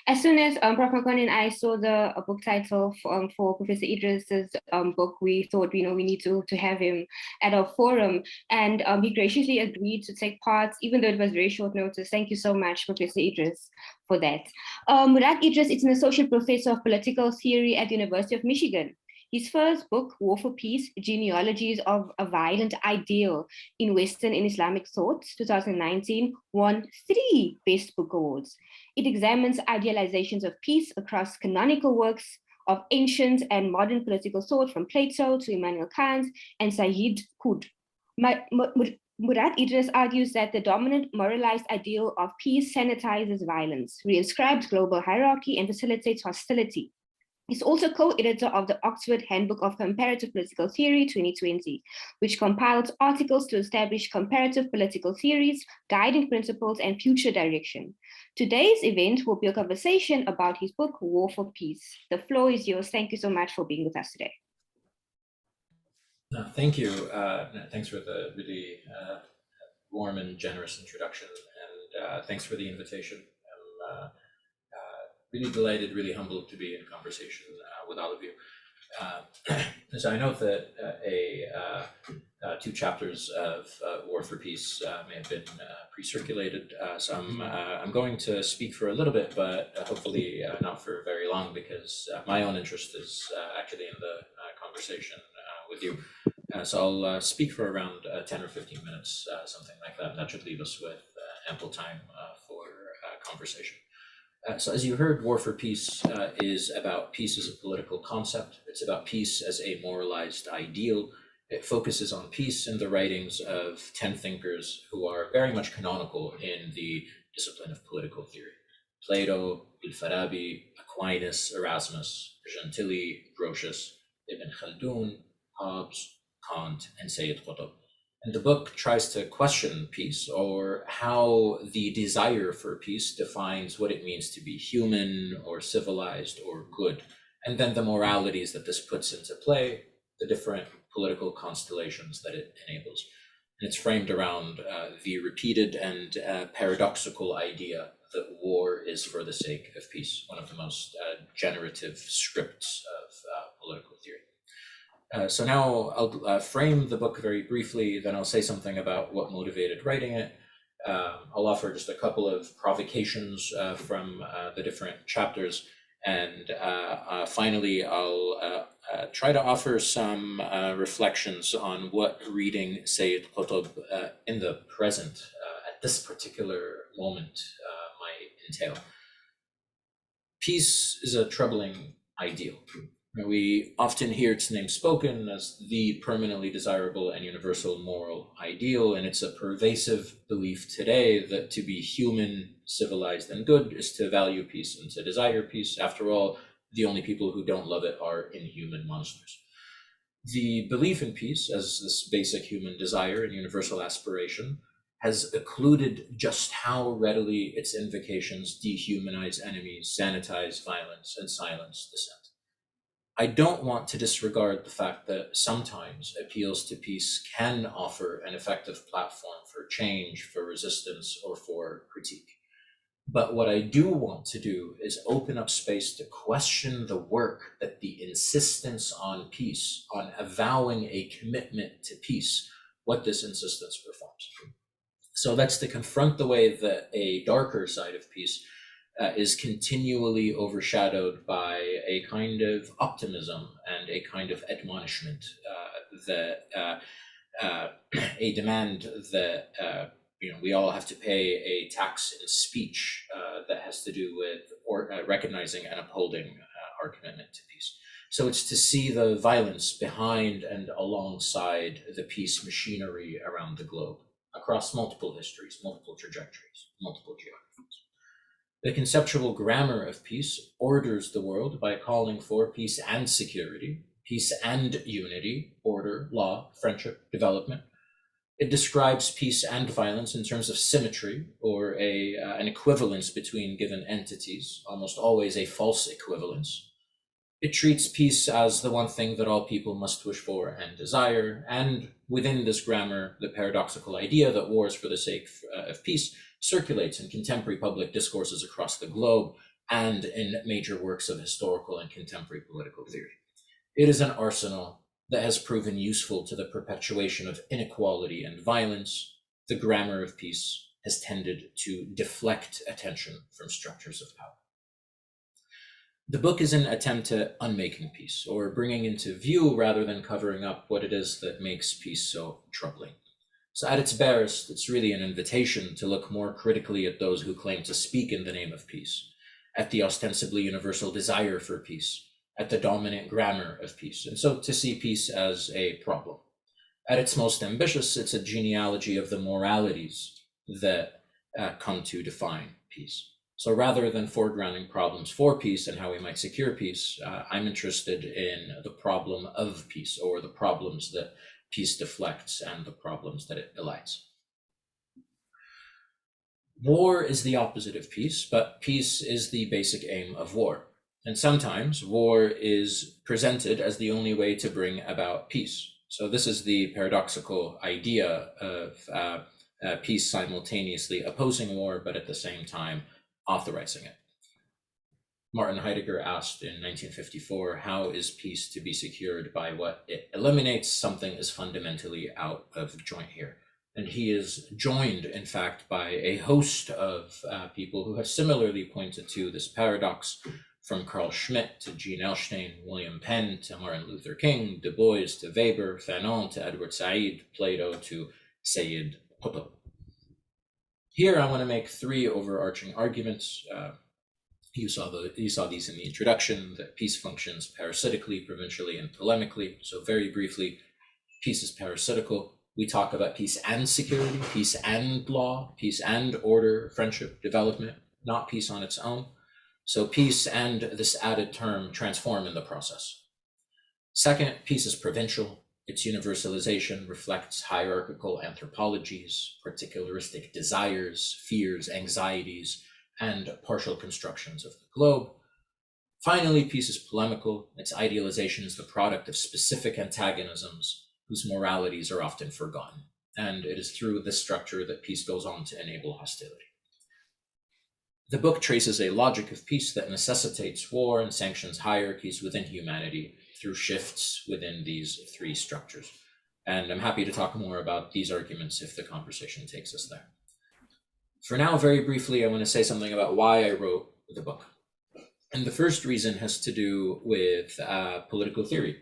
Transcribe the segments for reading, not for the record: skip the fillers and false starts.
As soon as Prof. Makoni and I saw the book title for Professor Idris's book, we thought, we need to have him at our forum, and he graciously agreed to take part, even though it was very short notice. Thank you so much, Professor Idris, for that. Murad Idris is an associate professor of political theory at the University of Michigan. His first book, War for Peace, Genealogies of a Violent Ideal in Western and Islamic Thought, 2019, won 3 Best Book Awards. It examines idealizations of peace across canonical works of ancient and modern political thought, from Plato to Immanuel Kant and Sayyid Qutb. Murad Idris argues that the dominant moralized ideal of peace sanitizes violence, reinscribes global hierarchy, and facilitates hostility. He's also co-editor of the Oxford Handbook of Comparative Political Theory 2020, which compiled articles to establish comparative political theories, guiding principles, and future direction. Today's event will be a conversation about his book, War for Peace. The floor is yours. Thank you so much for being with us today. Thank you. Thanks for the really warm and generous introduction, and thanks for the invitation. I'm really delighted, really humbled to be in conversation with all of you. So I know that 2 chapters of War for Peace may have been pre-circulated, so I'm going to speak for a little bit, but hopefully not for very long, because my own interest is actually in the conversation with you. So I'll speak for around 10 or 15 minutes, something like that. That should leave us with ample time for conversation. So as you heard, War for Peace is about peace as a political concept. It's about peace as a moralized ideal. It focuses on peace in the writings of 10 thinkers who are very much canonical in the discipline of political theory: Plato, Al-Farabi, Aquinas, Erasmus, Gentili, Grotius, Ibn Khaldun, Hobbes, Kant, and Sayyid Qutb. And the book tries to question peace, or how the desire for peace defines what it means to be human or civilized or good, and then the moralities that this puts into play, the different political constellations that it enables. And it's framed around the repeated and paradoxical idea that war is for the sake of peace, one of the most generative scripts of political theory. So now I'll frame the book very briefly, then I'll say something about what motivated writing it. I'll offer just a couple of provocations from the different chapters, and finally I'll try to offer some reflections on what reading Sayyid Qutb in the present, at this particular moment, might entail. Peace is a troubling ideal. We often hear its name spoken as the permanently desirable and universal moral ideal, and it's a pervasive belief today that to be human, civilized, and good is to value peace and to desire peace. After all, the only people who don't love it are inhuman monsters. The belief in peace as this basic human desire and universal aspiration has occluded just how readily its invocations dehumanize enemies, sanitize violence, and silence dissent. I don't want to disregard the fact that sometimes appeals to peace can offer an effective platform for change, for resistance, or for critique. But what I do want to do is open up space to question the work that the insistence on peace, on avowing a commitment to peace, what this insistence performs. So that's to confront the way that a darker side of peace is continually overshadowed by a kind of optimism and a kind of admonishment, that a demand that we all have to pay a tax in speech that has to do with recognizing and upholding our commitment to peace. So it's to see the violence behind and alongside the peace machinery around the globe, across multiple histories, multiple trajectories, multiple geographies. The conceptual grammar of peace orders the world by calling for peace and security, peace and unity, order, law, friendship, development. It describes peace and violence in terms of symmetry, or an equivalence between given entities, almost always a false equivalence. It treats peace as the one thing that all people must wish for and desire, and within this grammar, the paradoxical idea that war is for the sake of peace circulates in contemporary public discourses across the globe and in major works of historical and contemporary political theory. It is an arsenal that has proven useful to the perpetuation of inequality and violence. The grammar of peace has tended to deflect attention from structures of power. The book is an attempt at unmaking peace, or bringing into view rather than covering up what it is that makes peace so troubling. So at its barest, it's really an invitation to look more critically at those who claim to speak in the name of peace, at the ostensibly universal desire for peace, at the dominant grammar of peace, and so to see peace as a problem. At its most ambitious, it's a genealogy of the moralities that come to define peace. So rather than foregrounding problems for peace and how we might secure peace, I'm interested in the problem of peace, or the problems that peace deflects and the problems that it elides. War is the opposite of peace, but peace is the basic aim of war. And sometimes war is presented as the only way to bring about peace. So this is the paradoxical idea of peace simultaneously opposing war, but at the same time authorizing it. Martin Heidegger asked in 1954, how is peace to be secured by what it eliminates? Something is fundamentally out of joint here. And he is joined, in fact, by a host of people who have similarly pointed to this paradox, from Carl Schmitt to Jean Elshtain, William Penn to Martin Luther King, Du Bois to Weber, Fanon to Edward Said, Plato to Sayyid Qutb. Here, I want to make three overarching arguments. You saw these in the introduction, that peace functions parasitically, provincially, and polemically. So very briefly, peace is parasitical. We talk about peace and security, peace and law, peace and order, friendship, development, not peace on its own. So peace and this added term transform in the process. Second, peace is provincial. Its universalization reflects hierarchical anthropologies, particularistic desires, fears, anxieties, and partial constructions of the globe. Finally, peace is polemical. Its idealization is the product of specific antagonisms whose moralities are often forgotten. And it is through this structure that peace goes on to enable hostility. The book traces a logic of peace that necessitates war and sanctions hierarchies within humanity through shifts within these three structures. And I'm happy to talk more about these arguments if the conversation takes us there. For now, very briefly, I want to say something about why I wrote the book. And the first reason has to do with political theory.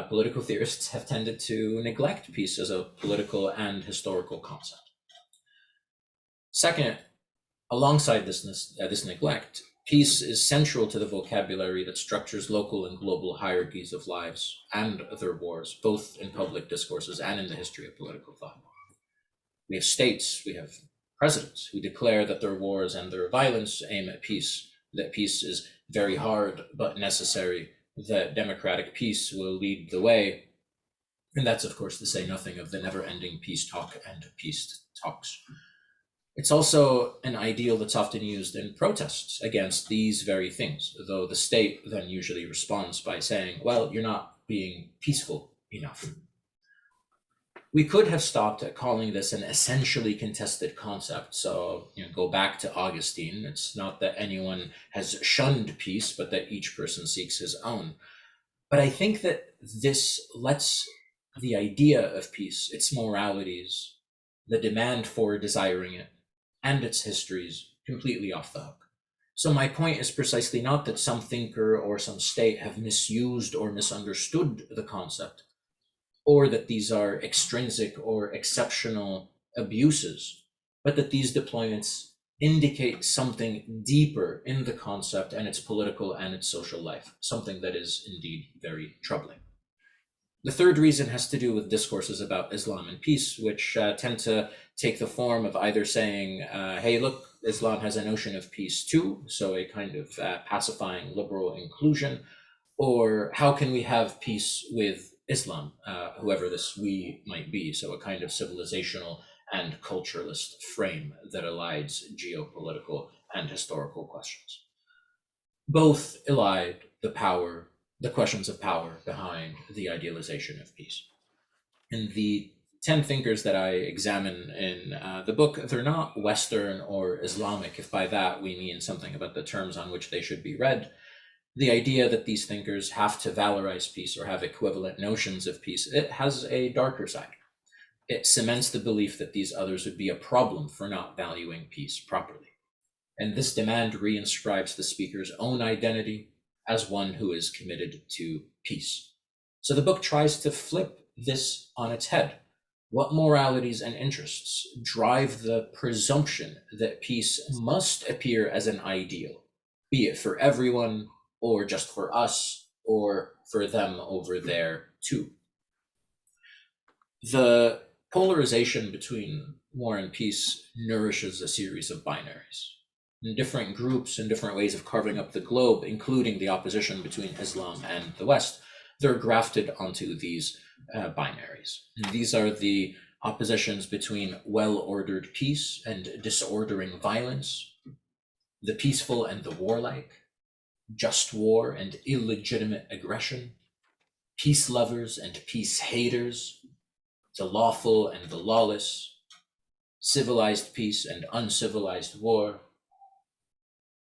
Political theorists have tended to neglect peace as a political and historical concept. Second, alongside this neglect, peace is central to the vocabulary that structures local and global hierarchies of lives and their wars, both in public discourses and in the history of political thought. We have states, we have presidents who declare that their wars and their violence aim at peace, that peace is very hard but necessary, that democratic peace will lead the way. And that's, of course, to say nothing of the never-ending peace talk and peace talks. It's also an ideal that's often used in protests against these very things, though the state then usually responds by saying, well, you're not being peaceful enough. We could have stopped at calling this an essentially contested concept. So, go back to Augustine. It's not that anyone has shunned peace, but that each person seeks his own. But I think that this lets the idea of peace, its moralities, the demand for desiring it, and its histories completely off the hook. So my point is precisely not that some thinker or some state have misused or misunderstood the concept, or that these are extrinsic or exceptional abuses, but that these deployments indicate something deeper in the concept and its political and its social life, something that is indeed very troubling. The third reason has to do with discourses about Islam and peace, which tend to take the form of either saying, hey, look, Islam has a notion of peace too, so a kind of pacifying liberal inclusion, or how can we have peace with Islam, whoever this we might be, so a kind of civilizational and culturalist frame that elides geopolitical and historical questions. Both elide the questions of power behind the idealization of peace. And the 10 thinkers that I examine in the book, they're not Western or Islamic, if by that we mean something about the terms on which they should be read. The idea that these thinkers have to valorize peace or have equivalent notions of peace, it has a darker side. It cements the belief that these others would be a problem for not valuing peace properly. And this demand reinscribes the speaker's own identity as one who is committed to peace. So the book tries to flip this on its head. What moralities and interests drive the presumption that peace must appear as an ideal, be it for everyone or just for us or for them over there too? The polarization between war and peace nourishes a series of binaries. And different groups and different ways of carving up the globe, including the opposition between Islam and the West, they're grafted onto these binaries. And these are the oppositions between well-ordered peace and disordering violence, the peaceful and the warlike, just war and illegitimate aggression, peace lovers and peace haters, the lawful and the lawless, civilized peace and uncivilized war,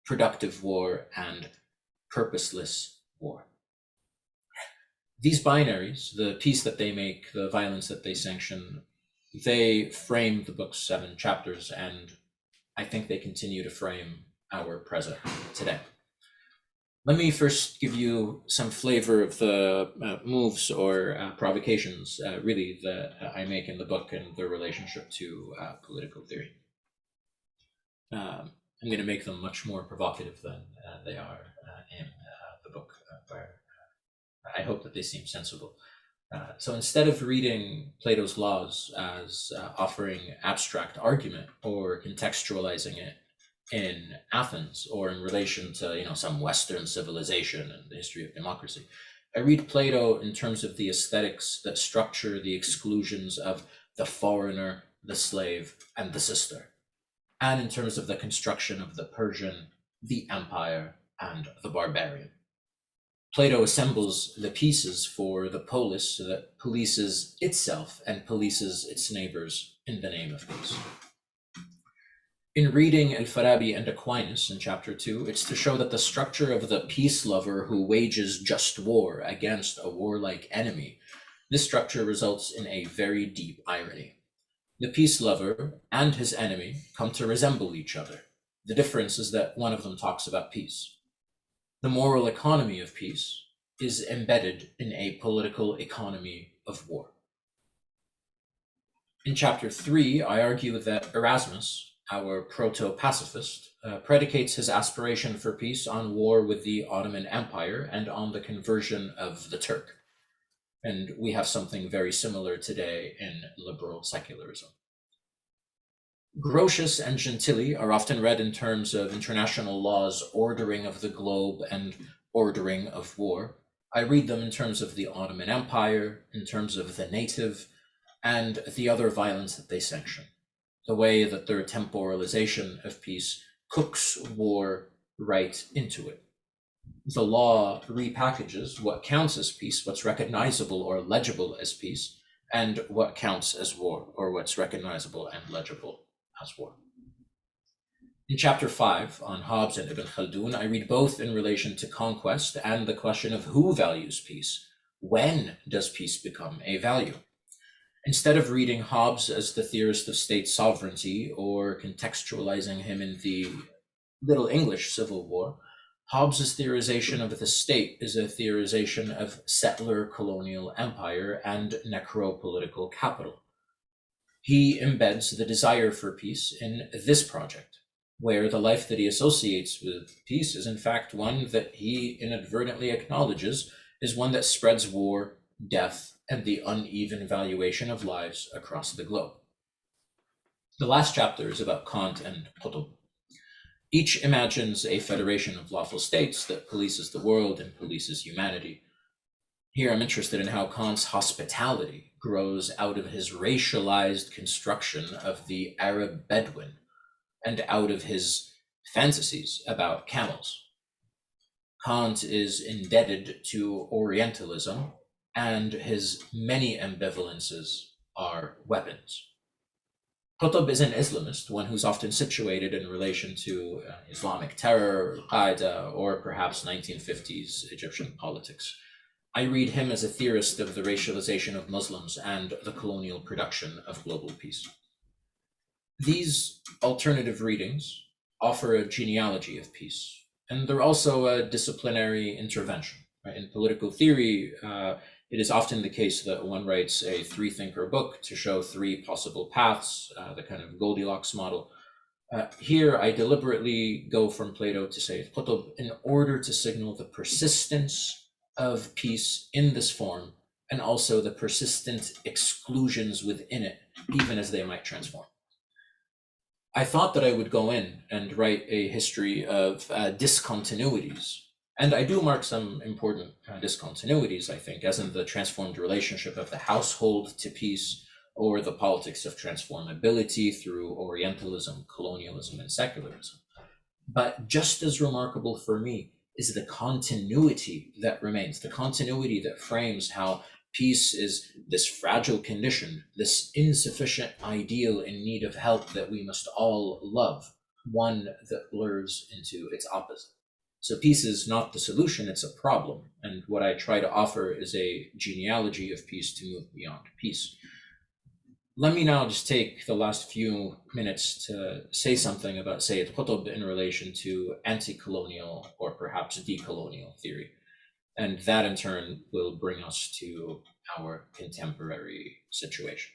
productive war and purposeless war. These binaries, the peace that they make, the violence that they sanction, they frame the book's 7 chapters, and I think they continue to frame our present today. Let me first give you some flavor of the moves or provocations, really, that I make in the book and their relationship to political theory. I'm going to make them much more provocative than they are in the book, where I hope that they seem sensible. So instead of reading Plato's Laws as offering abstract argument or contextualizing it in Athens or in relation to some Western civilization and the history of democracy, I read Plato in terms of the aesthetics that structure the exclusions of the foreigner, the slave, and the sister, and in terms of the construction of the Persian, the empire, and the barbarian. Plato assembles the pieces for the polis that polices itself and polices its neighbors in the name of peace. In reading Al-Farabi and Aquinas in chapter 2, it's to show that the structure of the peace lover who wages just war against a warlike enemy, this structure results in a very deep irony. The peace lover and his enemy come to resemble each other. The difference is that one of them talks about peace. The moral economy of peace is embedded in a political economy of war. In chapter 3, I argue that Erasmus, our proto-pacifist, predicates his aspiration for peace on war with the Ottoman Empire and on the conversion of the Turk. And we have something very similar today in liberal secularism. Grotius and Gentili are often read in terms of international law's ordering of the globe and ordering of war. I read them in terms of the Ottoman Empire, in terms of the native, and the other violence that they sanction. The way that their temporalization of peace cooks war right into it. The law repackages what counts as peace, what's recognizable or legible as peace, and what counts as war, or what's recognizable and legible as war. In chapter 5 on Hobbes and Ibn Khaldun, I read both in relation to conquest and the question of who values peace. When does peace become a value? Instead of reading Hobbes as the theorist of state sovereignty or contextualizing him in the Little English Civil War, Hobbes's theorization of the state is a theorization of settler colonial empire and necropolitical capital. He embeds the desire for peace in this project, where the life that he associates with peace is in fact one that he inadvertently acknowledges is one that spreads war, death, and the uneven valuation of lives across the globe. The last chapter is about Kant and Qutb. Each imagines a federation of lawful states that polices the world and polices humanity. Here I'm interested in how Kant's hospitality grows out of his racialized construction of the Arab Bedouin and out of his fantasies about camels. Kant is indebted to Orientalism and his many ambivalences are weapons. Qutb is an Islamist, one who's often situated in relation to Islamic terror, Qaeda, or perhaps 1950s Egyptian politics. I read him as a theorist of the racialization of Muslims and the colonial production of global peace. These alternative readings offer a genealogy of peace, and they're also a disciplinary intervention. Right? In political theory, it is often the case that one writes a three-thinker book to show three possible paths, the kind of Goldilocks model. Here, I deliberately go from Plato to Sayyid Qutb in order to signal the persistence of peace in this form, and also the persistent exclusions within it, even as they might transform. I thought that I would go in and write a history of discontinuities. And I do mark some important discontinuities, I think, as in the transformed relationship of the household to peace, or the politics of transformability through Orientalism, colonialism, and secularism. But just as remarkable for me is the continuity that remains, the continuity that frames how peace is this fragile condition, this insufficient ideal in need of help that we must all love, one that blurs into its opposite. So peace is not the solution, it's a problem. And what I try to offer is a genealogy of peace to move beyond peace. Let me now just take the last few minutes to say something about Sayyid Qutb in relation to anti-colonial or perhaps decolonial theory. And that in turn will bring us to our contemporary situation.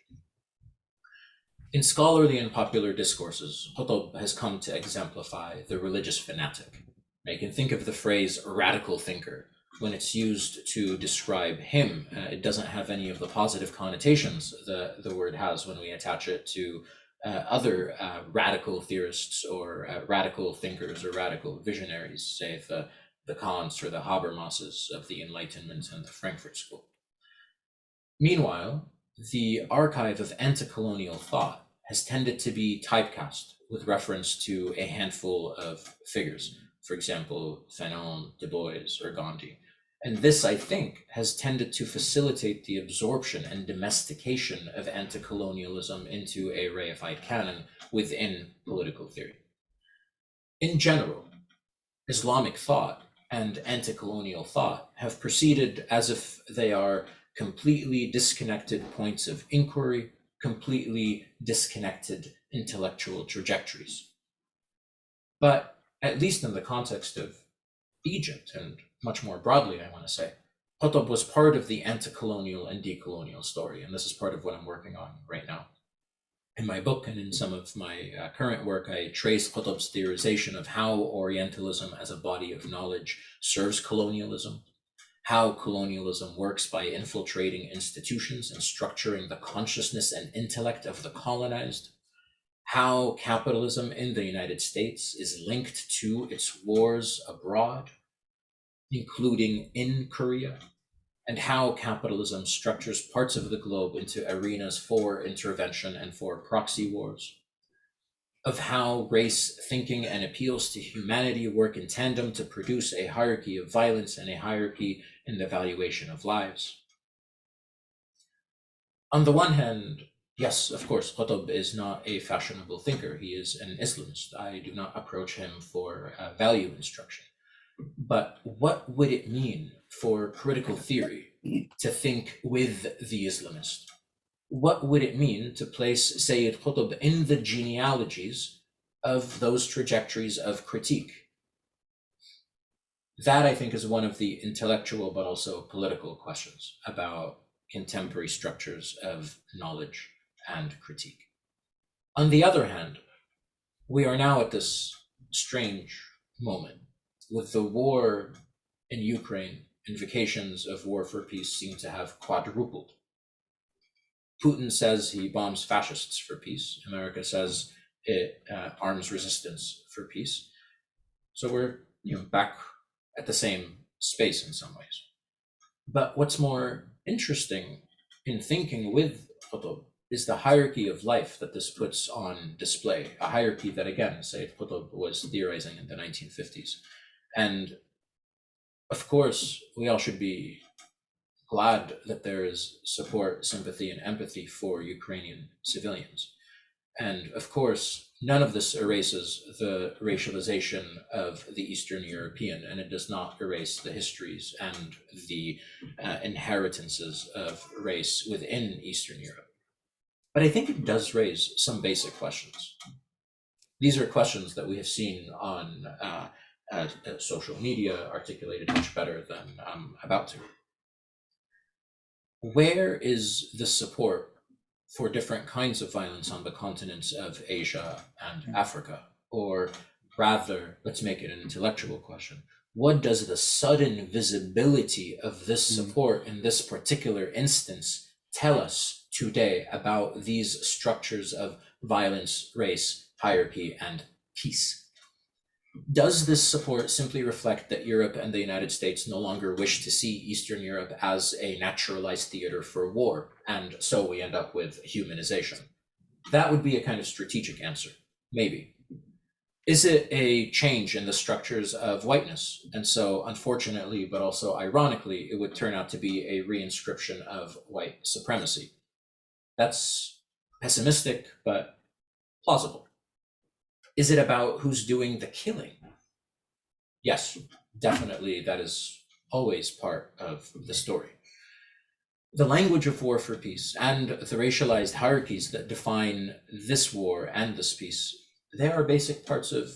In scholarly and popular discourses, Qutb has come to exemplify the religious fanatic. You can think of the phrase radical thinker. When it's used to describe him, it doesn't have any of the positive connotations the word has when we attach it to other radical theorists or radical thinkers or radical visionaries, say the Kants or the Habermases of the Enlightenment and the Frankfurt School. Meanwhile, the archive of anti-colonial thought has tended to be typecast with reference to a handful of figures, for example, Fanon, Du Bois, or Gandhi. And this, I think, has tended to facilitate the absorption and domestication of anti-colonialism into a reified canon within political theory. In general, Islamic thought and anti-colonial thought have proceeded as if they are completely disconnected points of inquiry, completely disconnected intellectual trajectories. But at least in the context of Egypt, and much more broadly, I want to say, Qutb was part of the anti-colonial and decolonial story, and this is part of what I'm working on right now. In my book and in some of my current work, I trace Qutb's theorization of how Orientalism as a body of knowledge serves colonialism, how colonialism works by infiltrating institutions and structuring the consciousness and intellect of the colonized, how capitalism in the United States is linked to its wars abroad, including in Korea, and how capitalism structures parts of the globe into arenas for intervention and for proxy wars, of how race thinking and appeals to humanity work in tandem to produce a hierarchy of violence and a hierarchy in the valuation of lives. On the one hand, yes, of course, Qutb is not a fashionable thinker. He is an Islamist. I do not approach him for value instruction. But what would it mean for critical theory to think with the Islamist? What would it mean to place Sayyid Qutb in the genealogies of those trajectories of critique? That, I think, is one of the intellectual but also political questions about contemporary structures of knowledge and critique. On the other hand, we are now at this strange moment. With the war in Ukraine, invocations of war for peace seem to have quadrupled. Putin says he bombs fascists for peace. America says it arms resistance for peace. So we're back at the same space in some ways. But what's more interesting in thinking with Qutb is the hierarchy of life that this puts on display, a hierarchy that, again, Sayyid Qutb was theorizing in the 1950s. And of course, we all should be glad that there is support, sympathy, and empathy for Ukrainian civilians. And of course, none of this erases the racialization of the Eastern European, and it does not erase the histories and the inheritances of race within Eastern Europe. But I think it does raise some basic questions. These are questions that we have seen on social media articulated much better than I'm about to. Where is the support for different kinds of violence on the continents of Asia and Africa? Or rather, let's make it an intellectual question. What does the sudden visibility of this support in this particular instance tell us today about these structures of violence, race, hierarchy, and peace? Does this support simply reflect that Europe and the United States no longer wish to see Eastern Europe as a naturalized theater for war, and so we end up with humanization? That would be a kind of strategic answer, maybe. Is it a change in the structures of whiteness? And so, unfortunately, but also ironically, it would turn out to be a reinscription of white supremacy. That's pessimistic, but plausible. Is it about who's doing the killing? Yes, definitely, that is always part of the story. The language of war for peace and the racialized hierarchies that define this war and this peace, they are basic parts of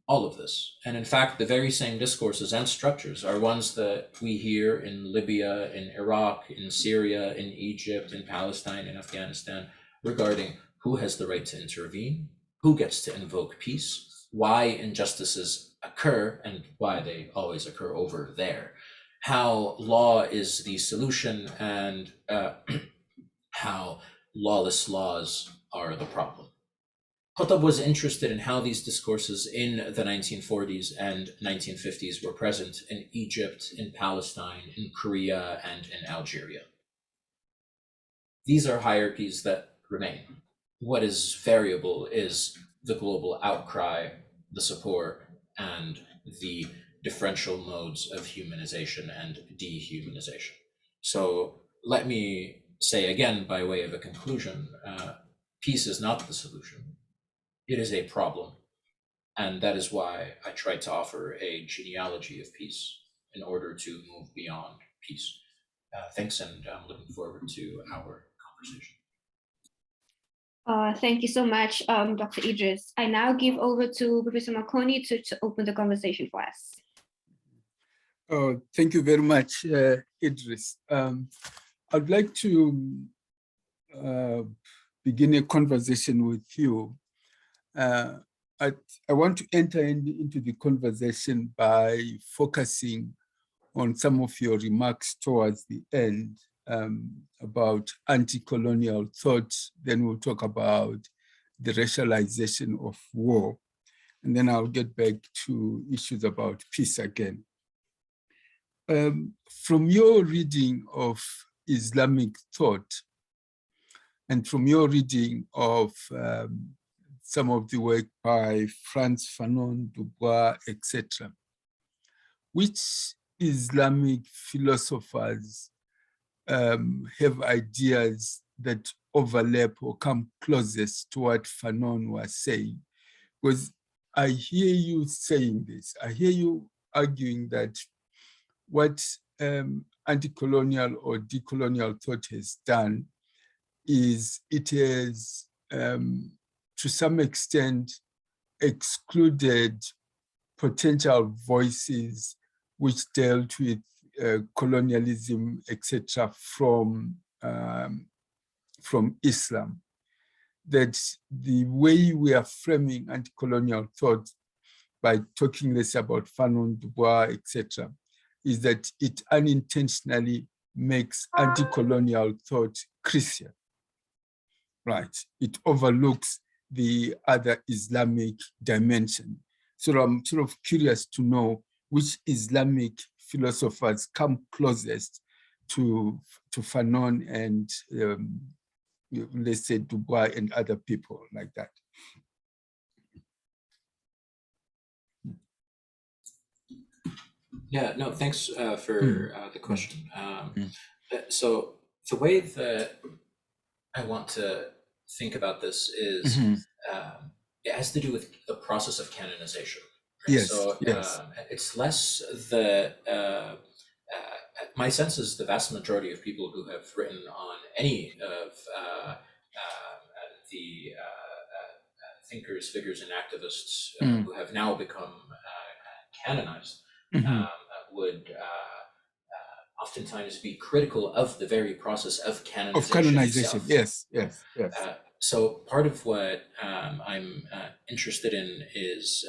all of this. And in fact, the very same discourses and structures are ones that we hear in Libya, in Iraq, in Syria, in Egypt, in Palestine, in Afghanistan, regarding who has the right to intervene, who gets to invoke peace, why injustices occur, and why they always occur over there, how law is the solution, and how lawless laws are the problem. Khattab was interested in how these discourses in the 1940s and 1950s were present in Egypt, in Palestine, in Korea, and in Algeria. These are hierarchies that remain. What is variable is the global outcry, the support, and the differential modes of humanization and dehumanization. So let me say again, by way of a conclusion, peace is not the solution. It is a problem. And that is why I tried to offer a genealogy of peace in order to move beyond peace. Thanks, and I'm looking forward to our conversation. Thank you so much, Dr. Idris. I now give over to Professor Marconi to open the conversation for us. Oh, thank you very much, Idris. I'd like to begin a conversation with you. I want to enter into the conversation by focusing on some of your remarks towards the end about anti-colonial thought. Then we'll talk about the racialization of war. And then I'll get back to issues about peace again. From your reading of Islamic thought, and from your reading of some of the work by Frantz Fanon, Dubois, etc., which Islamic philosophers have ideas that overlap or come closest to what Fanon was saying? Because I hear you saying this. I hear you arguing that what anti-colonial or decolonial thought has done is it has, to some extent, excluded potential voices which dealt with colonialism, etc., from Islam. That the way we are framing anti-colonial thought by talking less about Fanon, Dubois, etc., is that it unintentionally makes anti-colonial thought Christian. Right, it overlooks the other Islamic dimension. So I'm sort of curious to know which Islamic philosophers come closest to Fanon and let's say Dubois and other people like that. Yeah, no, thanks for the question. So the way that I want to think about this is it has to do with the process of canonization. Right? Yes, So yes. it's less the my sense is the vast majority of people who have written on any of the thinkers, figures, and activists who have now become canonized would oftentimes be critical of the very process of canonization. Of canonization, itself. yes, yes, yes. So part of what I'm interested in is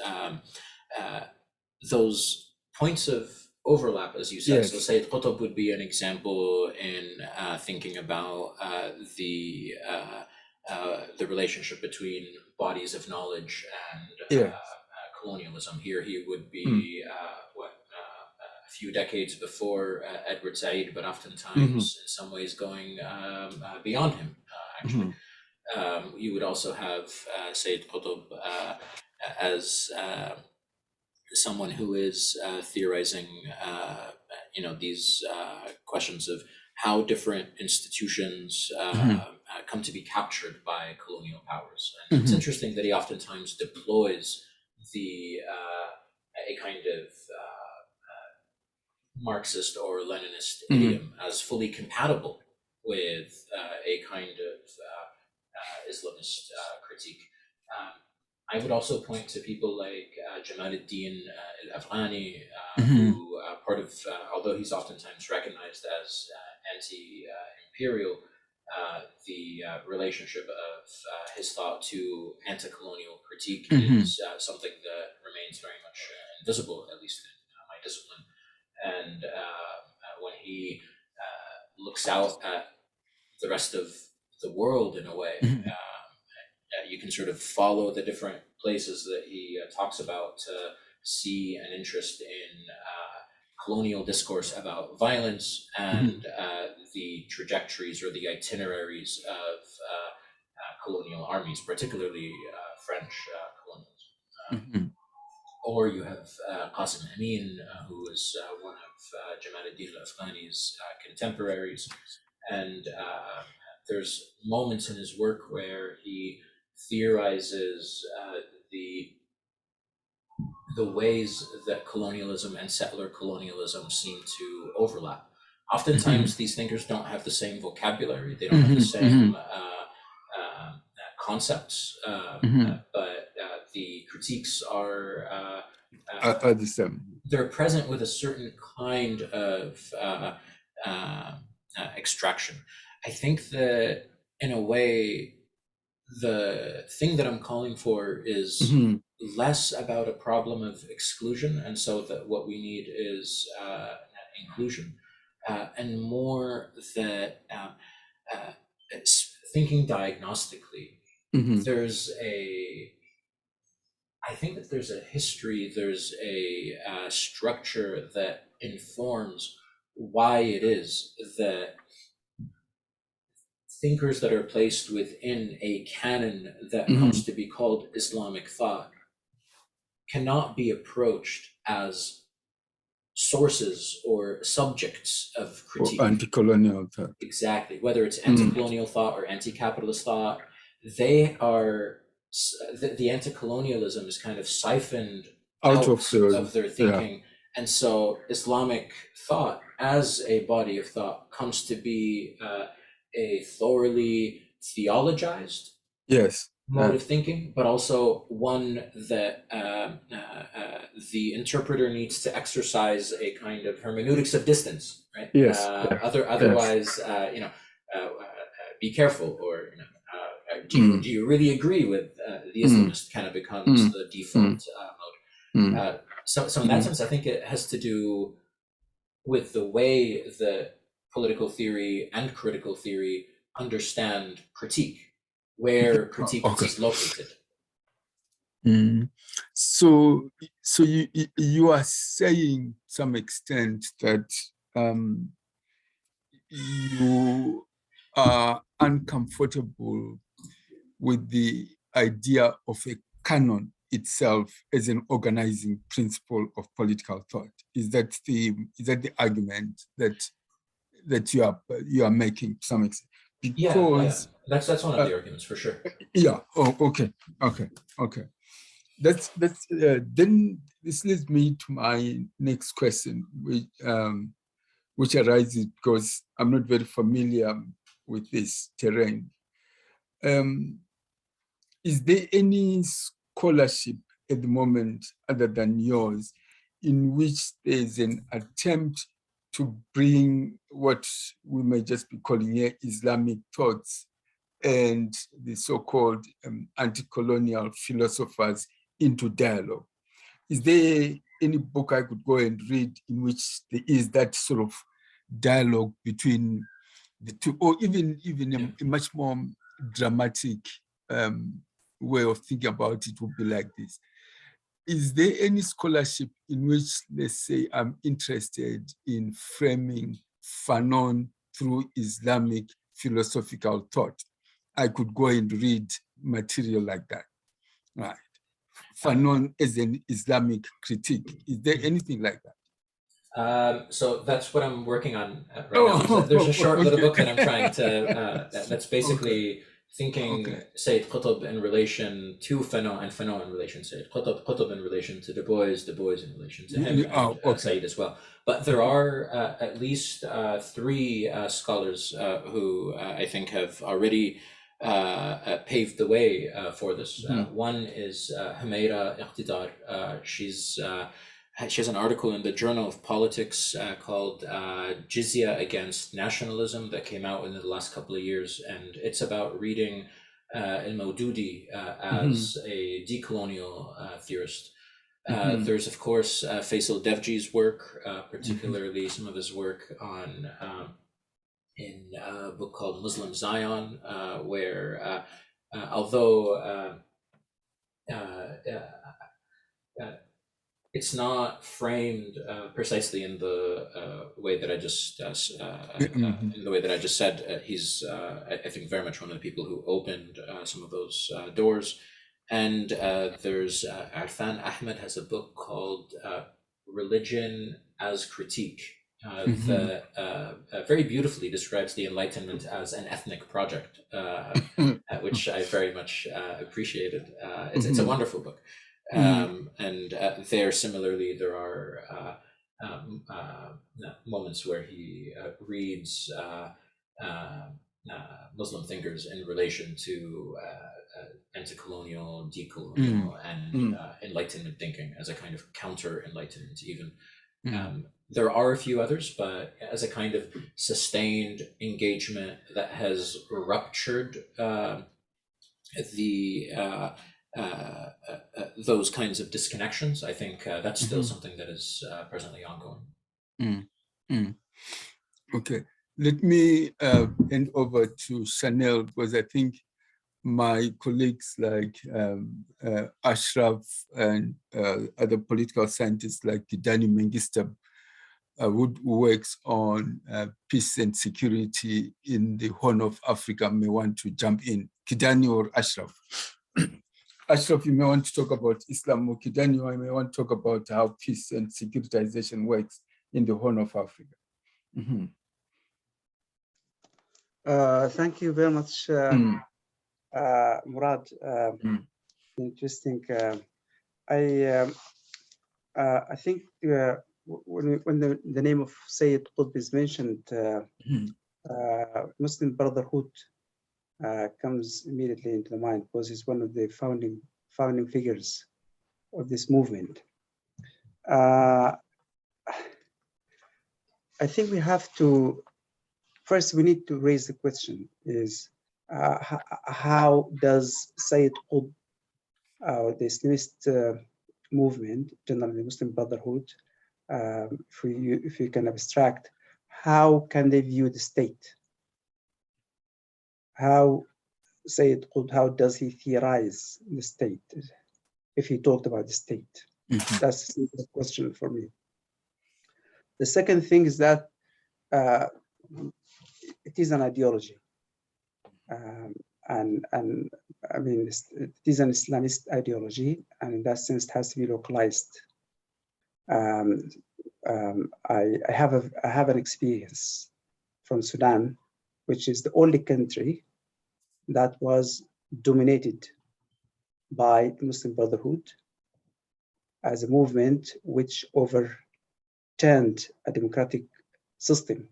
those points of overlap, as you said. Yes. So Sayyid Qutb would be an example in thinking about the relationship between bodies of knowledge and colonialism. Here he would be a few decades before Edward Said, but oftentimes in some ways going beyond him, actually. You would also have Sayyid Qutb as someone who is theorizing, these questions of how different institutions come to be captured by colonial powers. And it's interesting that he oftentimes deploys a kind of Marxist or Leninist idiom as fully compatible with a kind of Islamist critique. I would also point to people like Jamaluddin al-Afghani, who although he's oftentimes recognized as anti-imperial, the relationship of his thought to anti-colonial critique is something that remains very much invisible, at least in my discipline. And when he looks out at the rest of the world in a way, you can sort of follow the different places that he talks about to see an interest in colonial discourse about violence and the trajectories or the itineraries of colonial armies, particularly French colonials. Or you have Qasim Amin, who was one of Jamaluddin al-Afghani's contemporaries. And there's moments in his work where he theorizes the ways that colonialism and settler colonialism seem to overlap. Oftentimes, these thinkers don't have the same vocabulary. They don't have the same concepts, but the critiques are the same. They're present with a certain kind of extraction. I think that in a way, the thing that I'm calling for is less about a problem of exclusion, and so that what we need is inclusion, and more that it's thinking diagnostically. I think that there's a history, there's a structure that informs why it is that thinkers that are placed within a canon that comes to be called Islamic thought cannot be approached as sources or subjects of critique. Or anti-colonial thought. Exactly. Whether it's anti-colonial thought or anti-capitalist thought, they are, the anti-colonialism is kind of siphoned out of their thinking. And so Islamic thought as a body of thought comes to be a thoroughly theologized mode of thinking, but also one that the interpreter needs to exercise a kind of hermeneutics of distance, right? Otherwise, be careful, or do you really agree with the Islamist? Kind of becomes the default mode. So in that sense, I think it has to do with the way that political theory and critical theory understand critique, where critique is located. So you are saying to some extent that you are uncomfortable with the idea of a canon itself as an organizing principle of political thought. Is that the argument, that that you are making to some extent, Yeah, because that's one of the arguments for sure. yeah. Oh, okay. That's then this leads me to my next question, which arises because I'm not very familiar with this terrain. Is there any scholarship at the moment other than yours in which there's an attempt to bring what we may just be calling here Islamic thoughts and the so-called anti-colonial philosophers into dialogue? Is there any book I could go and read in which there is that sort of dialogue between the two, or even a much more dramatic way of thinking about it would be like this? Is there any scholarship in which, let's say, I'm interested in framing Fanon through Islamic philosophical thought? I could go and read material like that, right? Fanon as an Islamic critique. Is there anything like that? So that's what I'm working on right now. There's a short little book that I'm trying to, that's basically thinking Sayyid Qutb in relation to Fanon, and Fanon in relation to Sayyid Qutb, Qutb in relation to Du Bois in relation to him, and Sayyid as well. But there are at least three scholars who I think have already paved the way for this. One is Humaira Iqtidar. She has an article in the Journal of Politics called Jizya Against Nationalism that came out in the last couple of years, and it's about reading al-Mawdudi as a decolonial theorist. There's, of course, Faisal Devji's work, particularly some of his work on in a book called Muslim Zion, where although it's not framed precisely in the way that I just in the way that I just said, he's I think very much one of the people who opened some of those doors. And there's Arfan Ahmed has a book called Religion as Critique, that very beautifully describes the Enlightenment as an ethnic project, which I very much appreciated. It's a wonderful book. And there similarly, there are moments where he reads Muslim thinkers in relation to anti-colonial, decolonial, and Enlightenment thinking as a kind of counter-Enlightenment even. There are a few others, but as a kind of sustained engagement that has ruptured those kinds of disconnections, I think that's still something that is presently ongoing. Okay, let me hand over to Chanel, because I think my colleagues like Ashraf and other political scientists like Kidani Mengistab, who works on peace and security in the Horn of Africa, may want to jump in. Kidani or Ashraf? Ashraf, you may want to talk about Islam, or Kidani, I may want to talk about how peace and securitization works in the Horn of Africa. Thank you very much, Murad. Interesting. I think when the name of Sayyid Qutb is mentioned, Muslim Brotherhood comes immediately into the mind, because he's one of the founding figures of this movement. I think we have to, first we need to raise the question is, how does Sayyid Qutb, the Islamist movement, generally Muslim Brotherhood, if you can abstract, how can they view the state? How Sayyid Qutb, how does he theorize the state, if he talked about the state? That's the question for me. The second thing is that it is an ideology. And I mean, it is an Islamist ideology, and in that sense, it has to be localized. I have an experience from Sudan, which is the only country that was dominated by the Muslim Brotherhood as a movement which overturned a democratic system.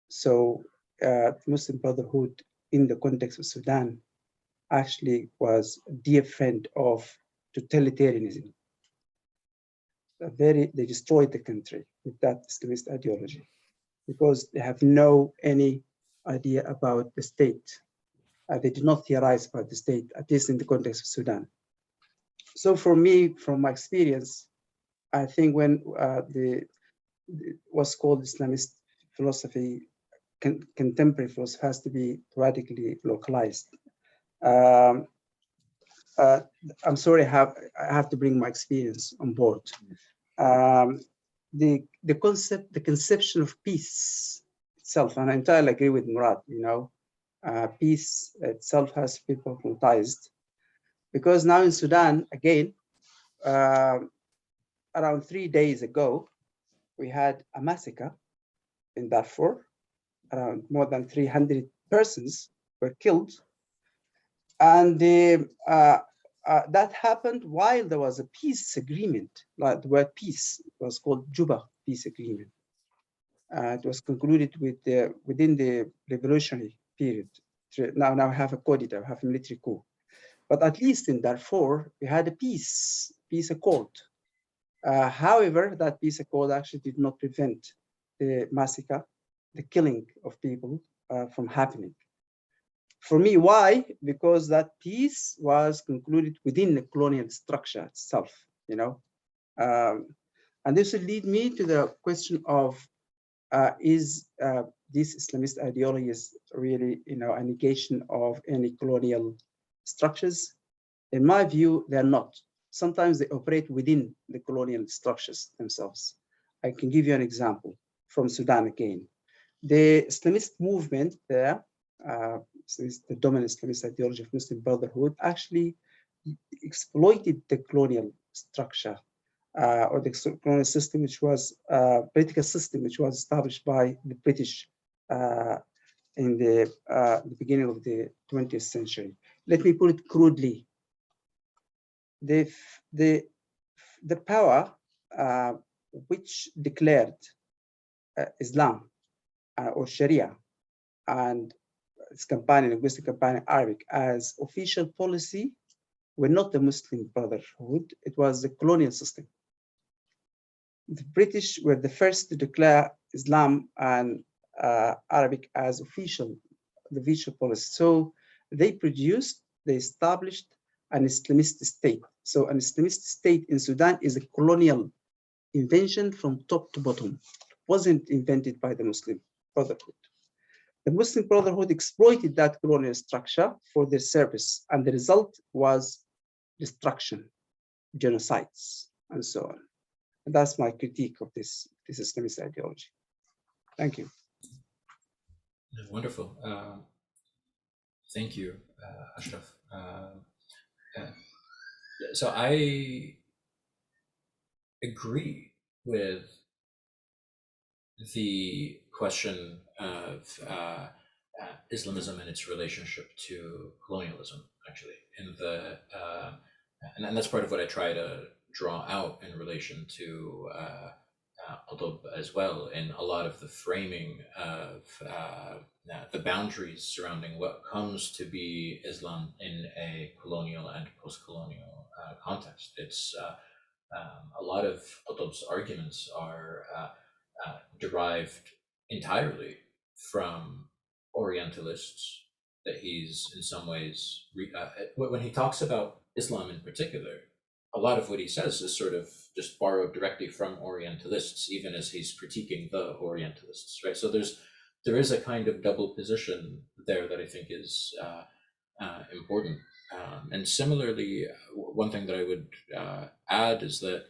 So the Muslim Brotherhood in the context of Sudan actually was a dear friend of totalitarianism. They destroyed the country with that Islamist ideology because they have any idea about the state. They did not theorize about the state, at least in the context of Sudan. So for me, from my experience, I think when what's called Islamist philosophy, contemporary philosophy, has to be radically localized. I'm sorry, I have to bring my experience on board. The conception of peace itself, and I entirely agree with Murad, peace itself has been problematized because now in Sudan, again, around 3 days ago, we had a massacre in Darfur. Around more than 300 persons were killed. And that happened while there was a peace agreement, like the word peace was called Juba Peace Agreement. It was concluded within the revolutionary period. Now I have a coup d'etat, I have a military coup. But at least in Darfur, we had a peace accord. However, that peace accord actually did not prevent the massacre, the killing of people from happening. For me, why? Because that peace was concluded within the colonial structure itself, and this will lead me to the question of, is this Islamist ideology is really, a negation of any colonial structures? In my view, they're not. Sometimes they operate within the colonial structures themselves. I can give you an example from Sudan again. The Islamist movement there, the dominant Islamist ideology of Muslim Brotherhood, actually exploited the colonial structure or the colonial system, which was political system, which was established by the British in the beginning of the 20th century. Let me put it crudely. The power which declared Islam or Sharia and its companion, linguistic companion Arabic, as official policy were not the Muslim Brotherhood, it was the colonial system. The British were the first to declare Islam and Arabic as the official policy. So they established an Islamist state. So an Islamist state in Sudan is a colonial invention from top to bottom. It wasn't invented by the Muslim Brotherhood. The Muslim Brotherhood exploited that colonial structure for their service, and the result was destruction, genocides, and so on. And that's my critique of this Islamist ideology. Thank you. Wonderful. Thank you, Ashraf. So I agree with the question of Islamism and its relationship to colonialism, actually, and that's part of what I try to draw out in relation to Qutb as well, in a lot of the framing of the boundaries surrounding what comes to be Islam in a colonial and post-colonial context. It's a lot of Qutb's arguments are derived entirely from Orientalists that he's in some ways, when he talks about Islam in particular, a lot of what he says is sort of just borrowed directly from Orientalists, even as he's critiquing the Orientalists, right? So there is a kind of double position there that I think is important. And similarly, one thing that I would add is that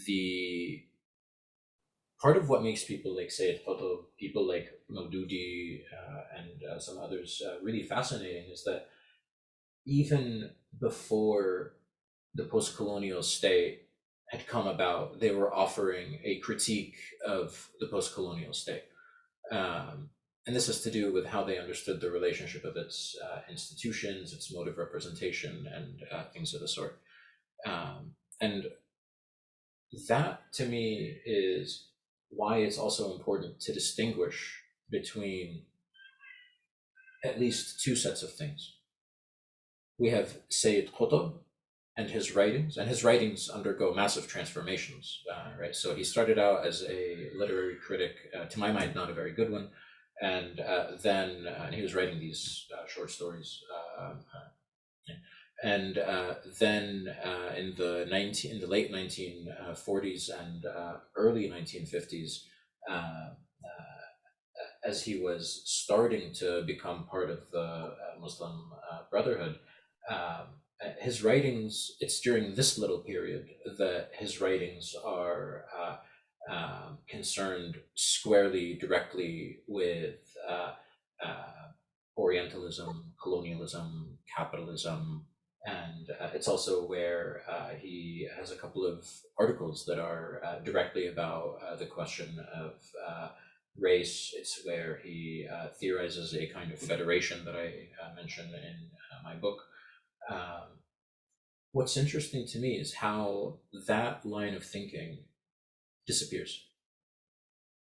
the part of what makes people like Sayyid Qutb, people like Maududi and some others really fascinating is that even before the post-colonial state had come about, they were offering a critique of the post-colonial state. And this has to do with how they understood the relationship of its institutions, its mode of representation, and things of the sort. And that, to me, is why it's also important to distinguish between at least two sets of things. We have Sayyid Qutb and his writings undergo massive transformations, right? So he started out as a literary critic, to my mind, not a very good one, and then he was writing these short stories, and then in the late 1940s and early 1950s, as he was starting to become part of the Muslim Brotherhood, his writings, it's during this little period that his writings are concerned squarely, directly with Orientalism, colonialism, capitalism, and it's also where he has a couple of articles that are directly about the question of race. It's where he theorizes a kind of federation that I mentioned in my book. What's interesting to me is how that line of thinking disappears.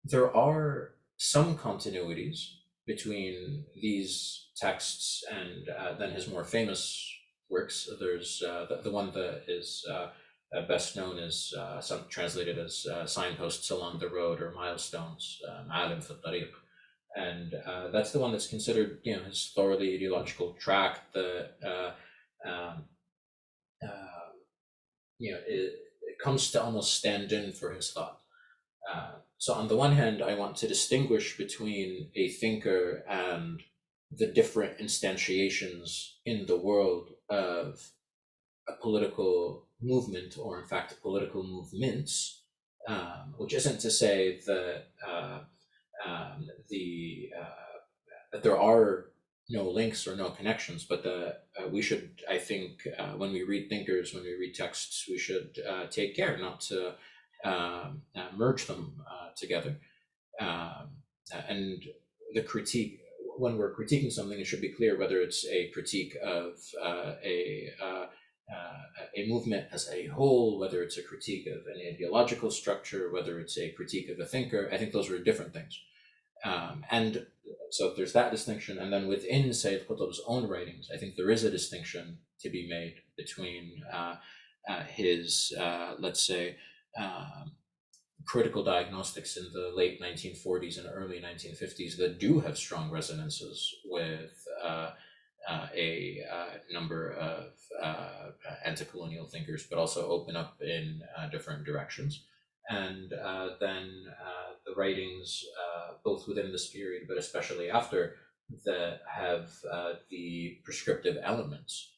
There are some continuities between these texts and then his more famous works. There's the one that is best known as some translated as signposts along the road or milestones, Alim fi Tariq. And that's the one that's considered, his thoroughly ideological tract that it comes to almost stand in for his thought. So on the one hand, I want to distinguish between a thinker and the different instantiations in the world of a political movement, or in fact, political movements, which isn't to say that that there are no links or no connections, but we should, I think, when we read thinkers, when we read texts, we should take care not to merge them together. And the critique, when we're critiquing something, it should be clear whether it's a critique of a movement as a whole, whether it's a critique of an ideological structure, whether it's a critique of a thinker. I think those are different things. And so there's that distinction. And then within Sayyid Qutb's own writings, I think there is a distinction to be made between his, let's say, critical diagnostics in the late 1940s and early 1950s that do have strong resonances with a number of anti-colonial thinkers, but also open up in different directions. And then the writings, both within this period, but especially after, that have the prescriptive elements.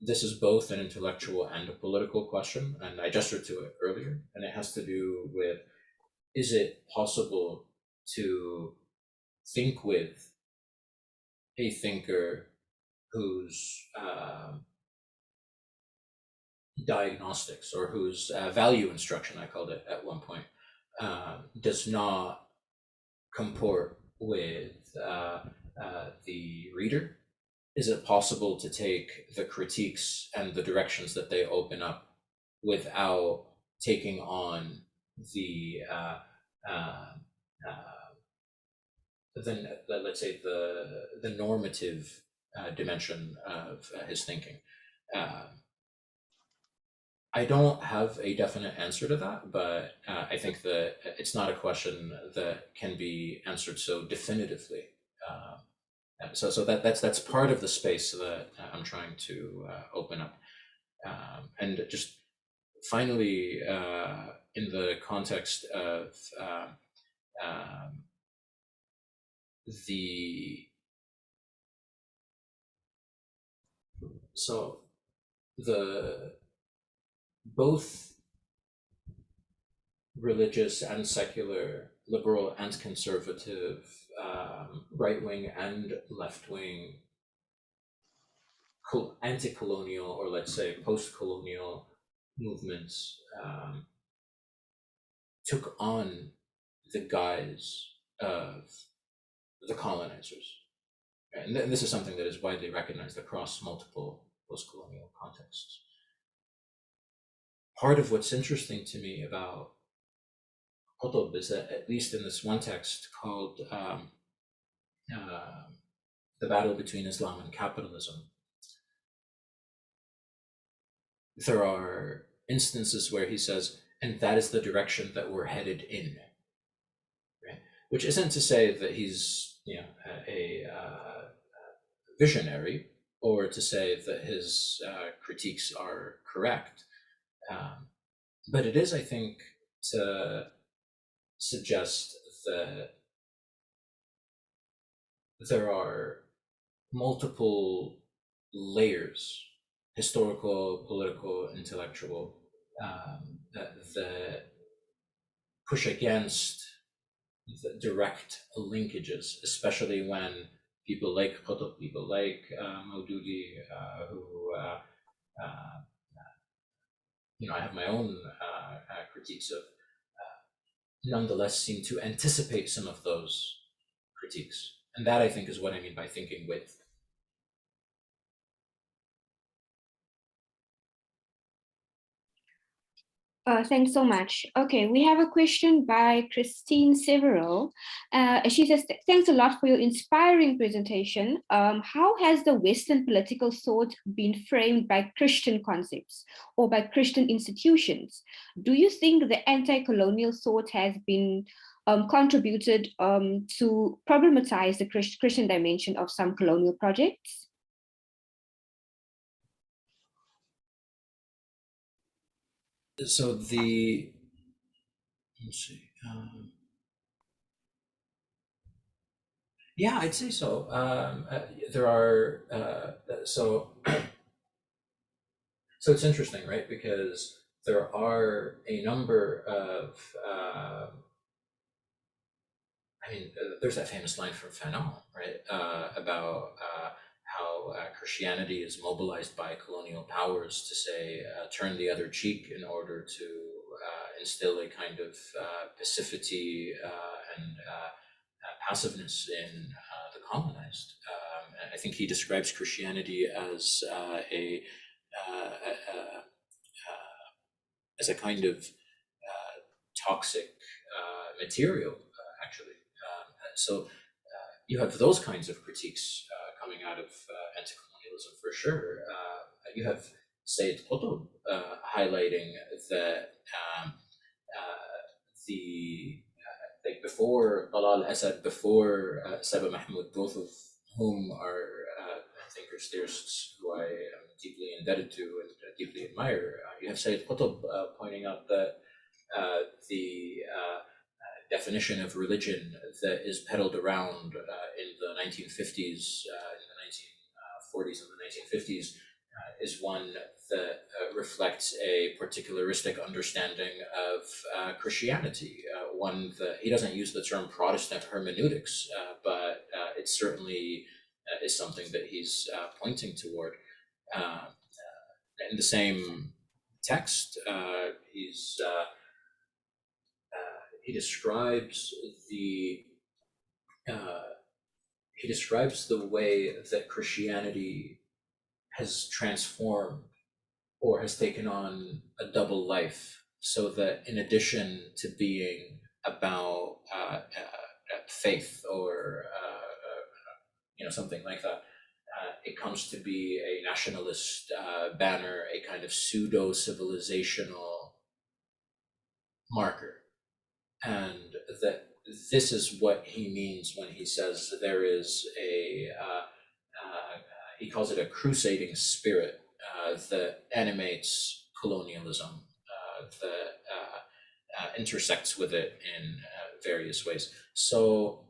This is both an intellectual and a political question, and I gestured to it earlier, and it has to do with, is it possible to think with a thinker whose diagnostics, or whose value instruction, I called it at one point, does not comport with the reader? Is it possible to take the critiques and the directions that they open up without taking on the then let's say the normative dimension of his thinking? I don't have a definite answer to that, but I think that it's not a question that can be answered so definitively. So that's part of the space that I'm trying to open up. And just finally, in the context of both religious and secular, liberal and conservative, right-wing and left-wing, anti-colonial, or let's say post-colonial movements took on the guise of the colonizers. And this is something that is widely recognized across multiple post-colonial contexts. Part of what's interesting to me about Qutb is that, at least in this one text called The Battle Between Islam and Capitalism, there are instances where he says, and that is the direction that we're headed in, right? Which isn't to say that he's, a visionary, or to say that his critiques are correct, but it is, I think, to suggest that there are multiple layers, historical, political, intellectual, that push against the direct linkages, especially when people like Qutb, people like Maududi, who I have my own critiques of, nonetheless seem to anticipate some of those critiques. And that, I think, is what I mean by thinking with. Thanks so much. Okay, we have a question by Christine Severo. She says, thanks a lot for your inspiring presentation. How has the Western political thought been framed by Christian concepts or by Christian institutions? Do you think the anti-colonial thought has been contributed to problematize the Christian dimension of some colonial projects? So let's see. Yeah, I'd say so. There are, so it's interesting, right? Because there are a number of, there's that famous line from Fanon, right? About how Christianity is mobilized by colonial powers to say, turn the other cheek, in order to instill a kind of passivity and passiveness in the colonized. I think he describes Christianity as as a kind of toxic material, actually. So you have those kinds of critiques coming out of anti-colonialism, for sure. You have Sayyid Qutb highlighting that like before Talal Asad, before Saba Mahmoud, both of whom are thinkers, theorists who I am deeply indebted to and deeply admire. You have Sayyid Qutb pointing out that the definition of religion that is peddled around in the 1950s, in the 1940s and the 1950s, is one that reflects a particularistic understanding of Christianity, one that he doesn't use the term Protestant hermeneutics, but it certainly is something that he's pointing toward. In the same text, he describes the way that Christianity has transformed or has taken on a double life, so that in addition to being about faith or something like that, it comes to be a nationalist banner, a kind of pseudo-civilizational marker. And that this is what he means when he says there is he calls it a crusading spirit that animates colonialism, that intersects with it in various ways. So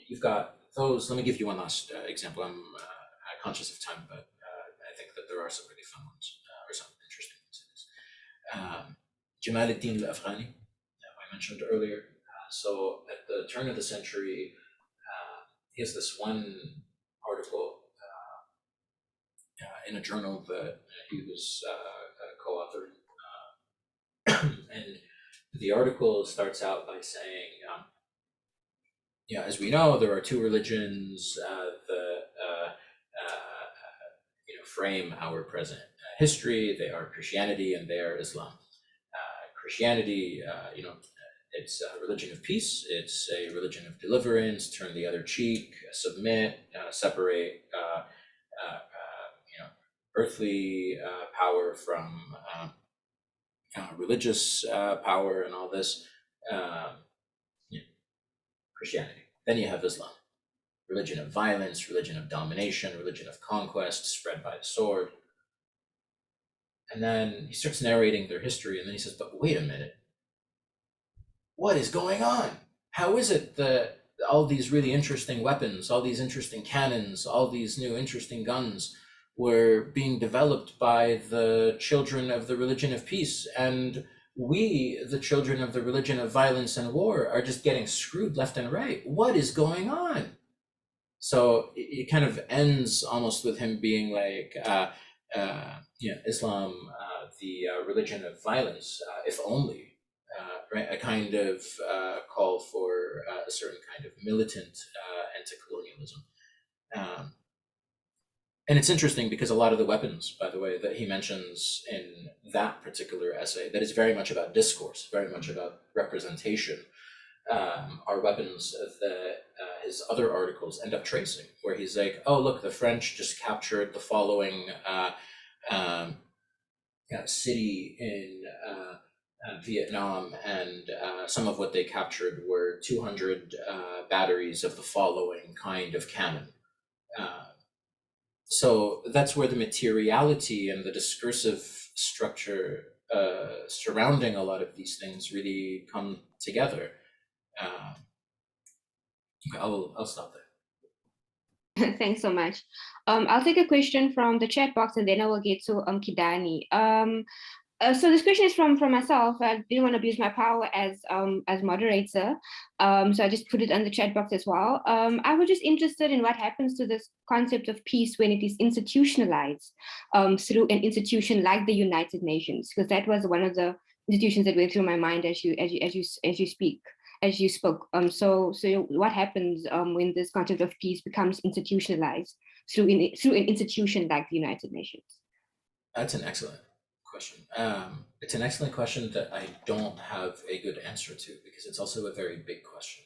you've got those. Let me give you one last example. I'm conscious of time, but I think that there are some really fun ones, or some interesting ones. Jamal ad-Din al-Afghani, I mentioned earlier. So at the turn of the century, he has this one article in a journal that he was co-authoring, and the article starts out by saying, as we know, there are two religions that frame our present history. They are Christianity and they are Islam. Christianity, it's a religion of peace. It's a religion of deliverance. Turn the other cheek. Submit. Separate. Earthly power from religious power and all this. Christianity. Then you have Islam. Religion of violence, religion of domination, religion of conquest, spread by the sword. And then he starts narrating their history, and then he says, but wait a minute. What is going on? How is it that all these really interesting weapons, all these interesting cannons, all these new interesting guns were being developed by the children of the religion of peace, and we, the children of the religion of violence and war, are just getting screwed left and right? What is going on? So it kind of ends almost with him being like, Islam, the religion of violence, if only, right? A kind of call for a certain kind of militant anti-colonialism. And it's interesting because a lot of the weapons, by the way, that he mentions in that particular essay, that is very much about discourse, very much about representation, are weapons that his other articles end up tracing, where he's like, oh, look, the French just captured the following city in Vietnam, and some of what they captured were 200 batteries of the following kind of cannon. So that's where the materiality and the discursive structure surrounding a lot of these things really come together. I'll stop there. Thanks so much. I'll take a question from the chat box, and then I will get to Kidani. So this question is from myself. I didn't want to abuse my power as moderator, so I just put it in the chat box as well. I was just interested in what happens to this concept of peace when it is institutionalized through an institution like the United Nations, because that was one of the institutions that went through my mind as you spoke. So what happens when this concept of peace becomes institutionalized through an institution like the United Nations? That's an excellent question. It's an excellent question that I don't have a good answer to, because it's also a very big question.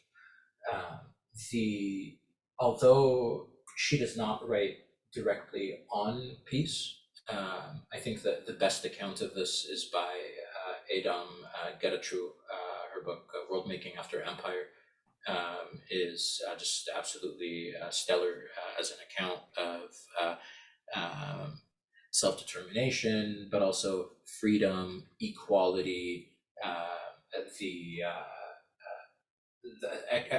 Although she does not write directly on peace, I think that the best account of this is by Adam Getatru. Her book, World Making After Empire, is just absolutely stellar as an account of self-determination, but also freedom, equality,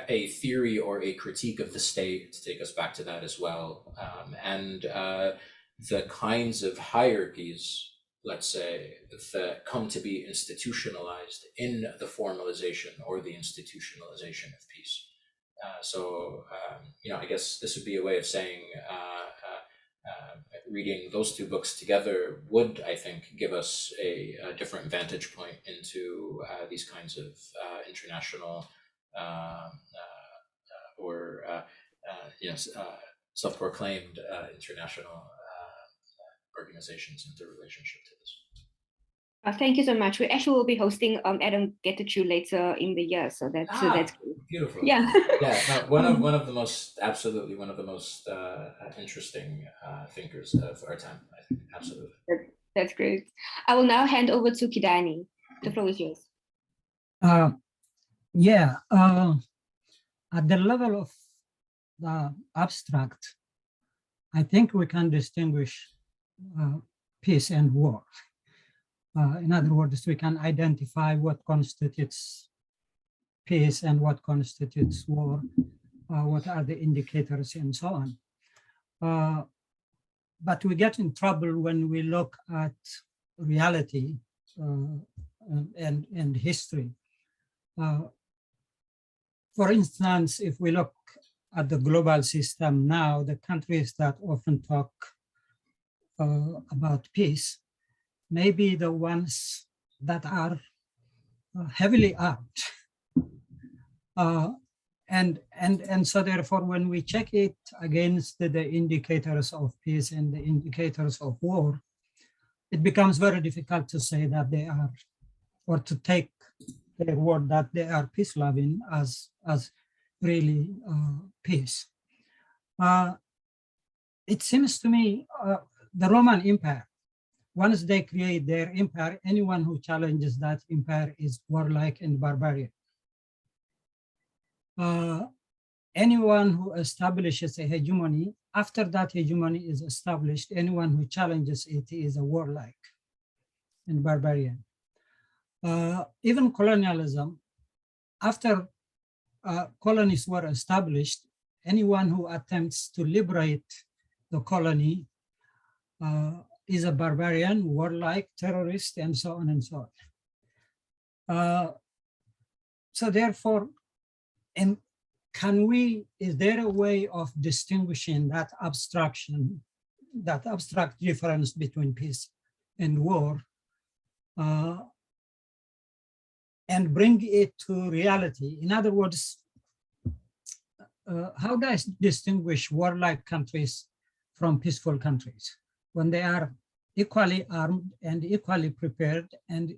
a theory or a critique of the state, to take us back to that as well, and the kinds of hierarchies, let's say, that come to be institutionalized in the formalization or the institutionalization of peace. I guess this would be a way of saying reading those two books together would, I think, give us a different vantage point into these kinds of international self-proclaimed international organizations and their relationship to this. Thank you so much. We actually will be hosting Adam Getatru later in the year, so that's great. Beautiful. Yeah. Yeah. No, one of the most interesting thinkers of our time, I think. Absolutely. That's great. I will now hand over to Kidani. The floor is yours. At the level of the abstract, I think we can distinguish peace and war. In other words, we can identify what constitutes peace and what constitutes war, what are the indicators and so on. But we get in trouble when we look at reality and history. For instance, if we look at the global system now, the countries that often talk about peace may be the ones that are heavily armed. And so therefore, when we check it against the indicators of peace and the indicators of war, it becomes very difficult to say that they are, or to take their word that they are peace-loving as really peace. It seems to me the Roman Empire, once they create their empire, anyone who challenges that empire is warlike and barbarian. Anyone who establishes a hegemony, after that hegemony is established, anyone who challenges it is a warlike and barbarian. Even colonialism, after colonies were established, anyone who attempts to liberate the colony is a barbarian, warlike, terrorist, and so on and so on. So therefore, is there a way of distinguishing that abstraction, that abstract difference between peace and war, and bring it to reality? In other words, how do I distinguish warlike countries from peaceful countries when they are equally armed and equally prepared, and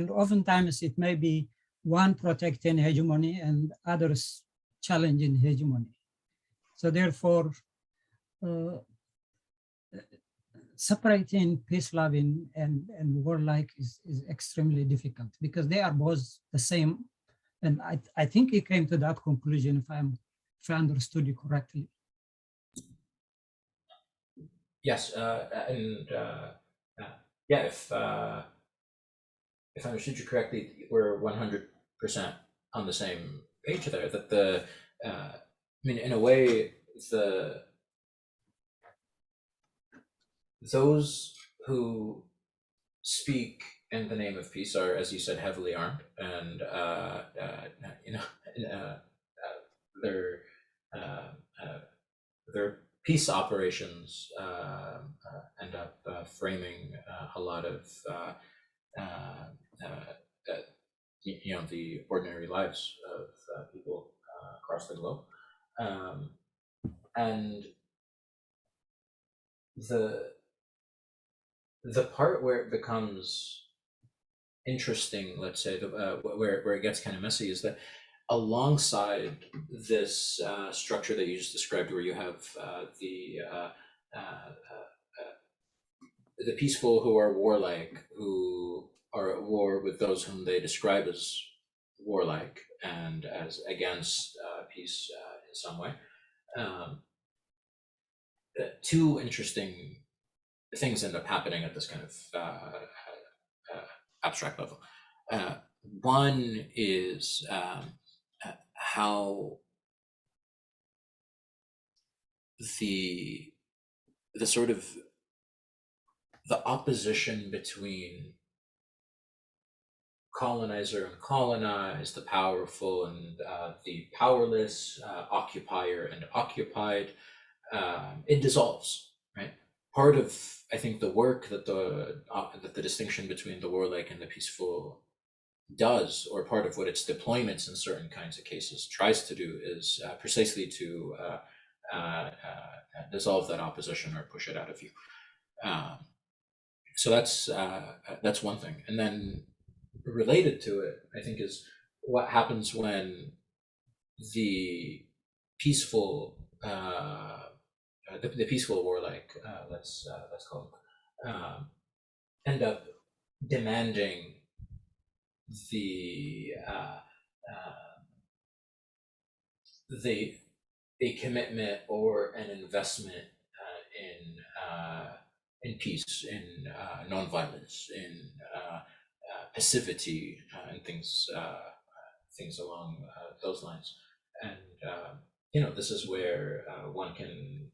oftentimes it may be one protecting hegemony and others challenging hegemony. So therefore, separating peace-loving and warlike is extremely difficult, because they are both the same. And I think he came to that conclusion, if I understood you correctly. Yes, yeah, if I understood you correctly, we're 100% on the same page there. That I mean, in a way, those who speak in the name of peace are, as you said, heavily armed, and their peace operations end up framing a lot of the ordinary lives of people across the globe, and the part where it becomes interesting, let's say, where it gets kind of messy, is that alongside this structure that you just described, where you have the peaceful who are warlike, who are at war with those whom they describe as warlike and as against peace in some way, two interesting things end up happening at this kind of abstract level. One is how the sort of the opposition between colonizer and colonized, the powerful and the powerless, occupier and occupied, it dissolves, right? Part of, I think, the work that the distinction between the warlike and the peaceful does, or part of what its deployments in certain kinds of cases tries to do, is precisely to dissolve that opposition or push it out of view. So that's one thing. And then related to it, I think, is what happens when the peaceful the peaceful warlike, let's call them, end up demanding a commitment or an investment in peace, in nonviolence, in passivity, and things along those lines. And this is where one can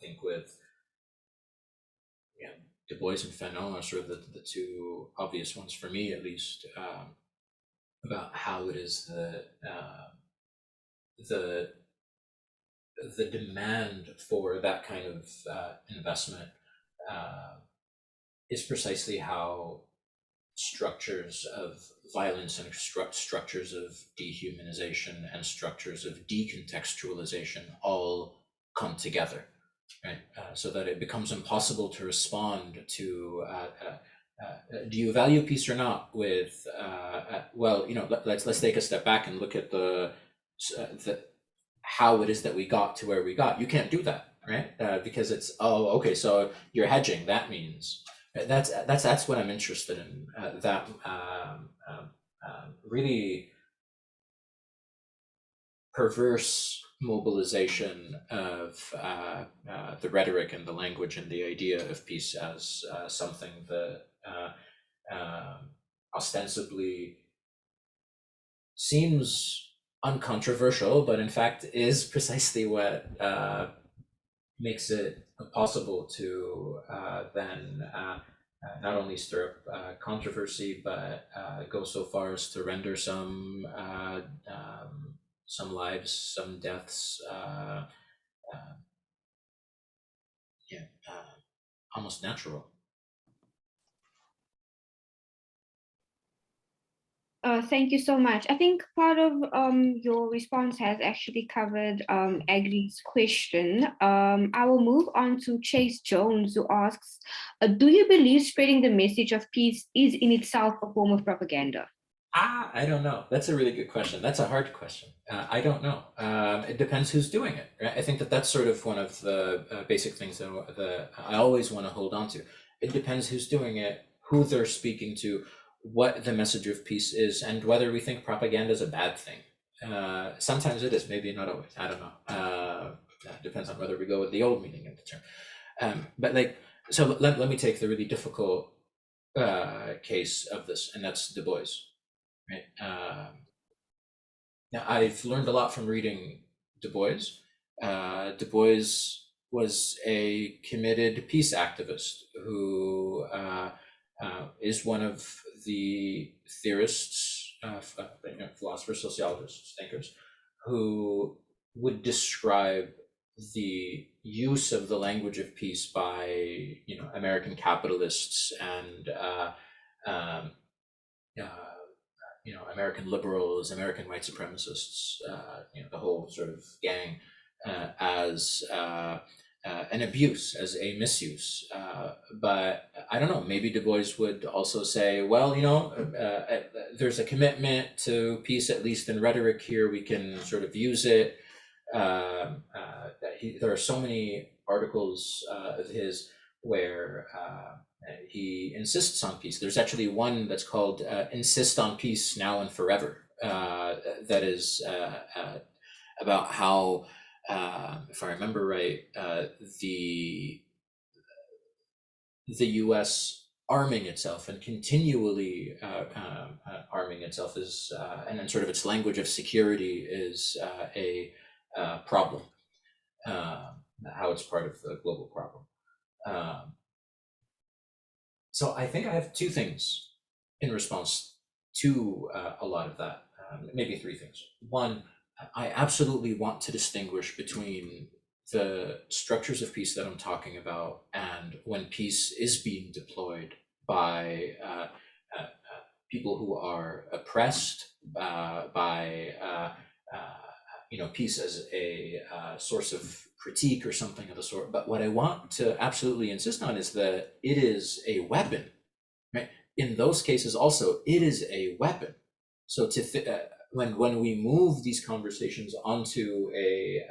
think with Du Bois and Fanon are sort of the two obvious ones for me, at least, about how it is that the demand for that kind of investment is precisely how structures of violence and structures of dehumanization and structures of decontextualization all come together, right? So that it becomes impossible to respond to do you value peace or not with well, you know, let's take a step back and look at the how it is that we got to where we got. You can't do that, right? Because it's, oh, okay, so you're hedging. That means that's what I'm interested in. That really perverse mobilization of the rhetoric and the language and the idea of peace as something that ostensibly seems uncontroversial, but in fact is precisely what makes it possible to then not only stir up controversy, but go so far as to render some lives, some deaths, almost natural. Thank you so much. I think part of your response has actually covered Agri's question. I will move on to Chase Jones, who asks, do you believe spreading the message of peace is in itself a form of propaganda? I don't know. That's a really good question. That's a hard question. I don't know. It depends who's doing it, right? I think that's sort of one of the basic things that I always want to hold on to. It depends who's doing it, who they're speaking to, what the message of peace is, and whether we think propaganda is a bad thing. Sometimes it is, maybe not always. I don't know. Depends on whether we go with the old meaning of the term. But like, so let me take the really difficult case of this, and that's Du Bois. Right. Now, I've learned a lot from reading Du Bois. Du Bois was a committed peace activist who is one of the theorists, philosophers, sociologists, thinkers, who would describe the use of the language of peace by American capitalists and American liberals, American white supremacists, the whole sort of gang, as an abuse, as a misuse. But I don't know, maybe Du Bois would also say, well, there's a commitment to peace, at least in rhetoric here, we can sort of use it. There are so many articles of his where he insists on peace. There's actually one that's called Insist on Peace Now and Forever, that is about how, if I remember right, the US arming itself and continually arming itself is, and then sort of its language of security is a problem, how it's part of the global problem. So I think I have two things in response to a lot of that, maybe three things. One, I absolutely want to distinguish between the structures of peace that I'm talking about and when peace is being deployed by people who are oppressed, by peace as a source of critique or something of the sort. But what I want to absolutely insist on is that it is a weapon, right? In those cases also, it is a weapon. So when we move these conversations onto a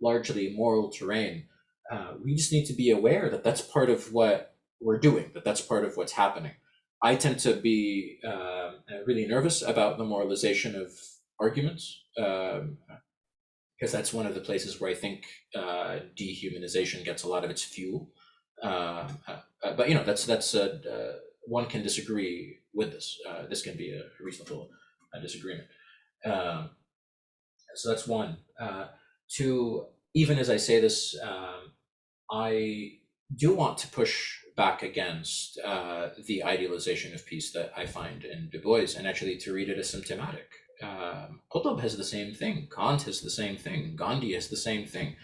largely moral terrain, we just need to be aware that that's part of what we're doing, that's part of what's happening. I tend to be really nervous about the moralization of arguments, because that's one of the places where I think dehumanization gets a lot of its fuel. But that's one can disagree with this. This can be a reasonable disagreement. So that's one. Two, even as I say this, I do want to push back against the idealization of peace that I find in Du Bois, and actually to read it as symptomatic. Qutb has the same thing, Kant has the same thing, Gandhi has the same thing.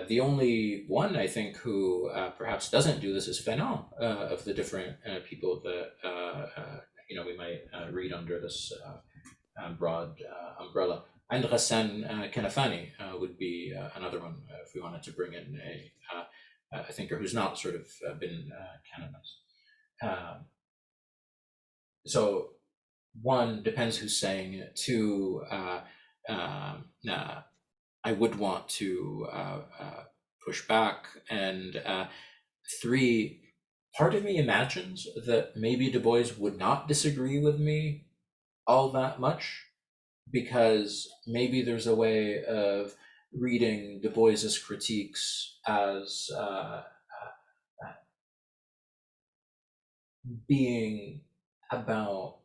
The only one, I think, who perhaps doesn't do this is Fanon, of the different people that we read under this broad umbrella. And Ghassan Kanafani would be another one if we wanted to bring in a thinker who's not sort of been canonized. So one, depends who's saying it. Two, I would want to push back. And three, part of me imagines that maybe Du Bois would not disagree with me all that much, because maybe there's a way of reading Du Bois's critiques as being about,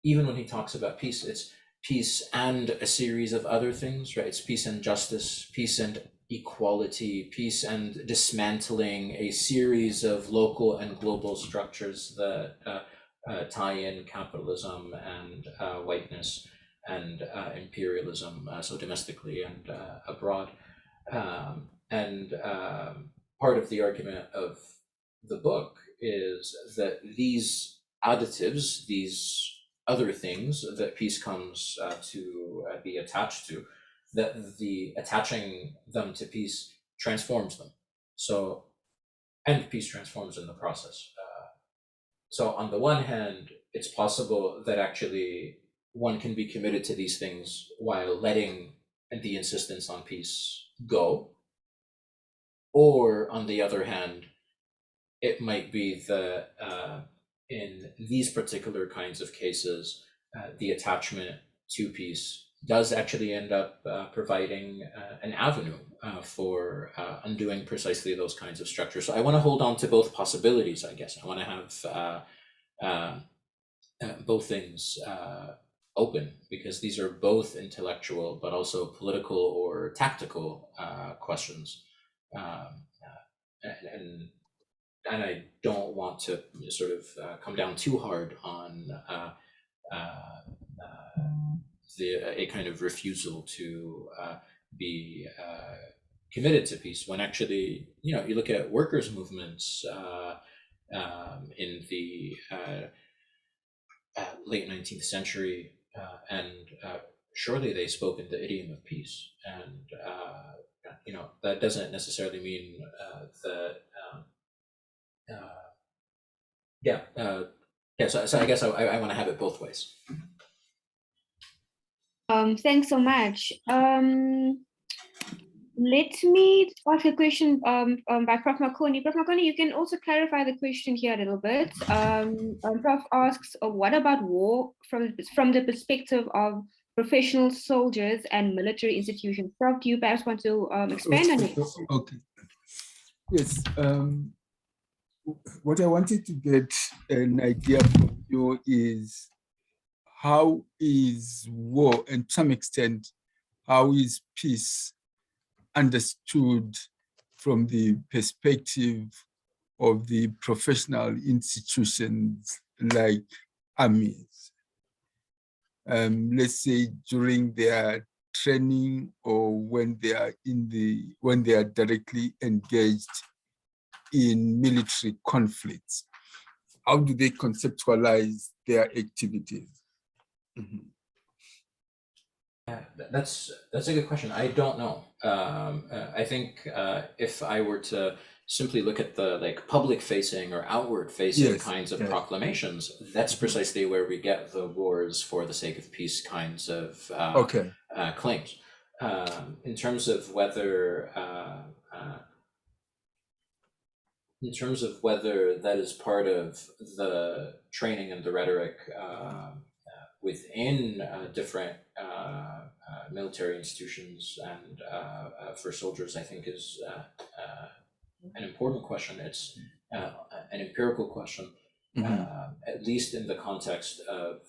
even when he talks about peace, it's peace and a series of other things, right? It's peace and justice, peace and equality, peace and dismantling a series of local and global structures that tie in capitalism and whiteness and imperialism, so domestically and abroad. And part of the argument of the book is that these additives, these other things that peace comes to be attached to, that the attaching them to peace transforms them. So, and peace transforms in the process. So on the one hand, it's possible that actually one can be committed to these things while letting the insistence on peace go. Or on the other hand, it might be that in these particular kinds of cases, the attachment to peace does actually end up providing an avenue for undoing precisely those kinds of structures. So I want to hold on to both possibilities, I guess. I want to have both things open, because these are both intellectual, but also political or tactical questions. And I don't want to sort of come down too hard on a kind of refusal to be committed to peace, when actually, you know, you look at workers' movements in the late 19th century, and surely they spoke in the idiom of peace. And, you know, that doesn't necessarily mean that, so I guess I want to have it both ways. Thanks so much. Let me ask a question by Prof. Marconi. Prof. Marconi, you can also clarify the question here a little bit. Prof asks, what about war from the perspective of professional soldiers and military institutions? Prof, do you perhaps want to expand on it? Okay. Yes. What I wanted to get an idea from you is, how is war, and to some extent, how is peace understood from the perspective of the professional institutions like armies? Let's say during their training, or when they are directly engaged in military conflicts. How do they conceptualize their activities? Mm-hmm. That's a good question. I don't know. I think if I were to simply look at the public facing or outward facing kinds of proclamations, that's precisely where we get the wars for the sake of peace kinds of claims. In terms of whether that is part of the training and the rhetoric within different military institutions and for soldiers, I think is an important question. It's an empirical question, at least in the context of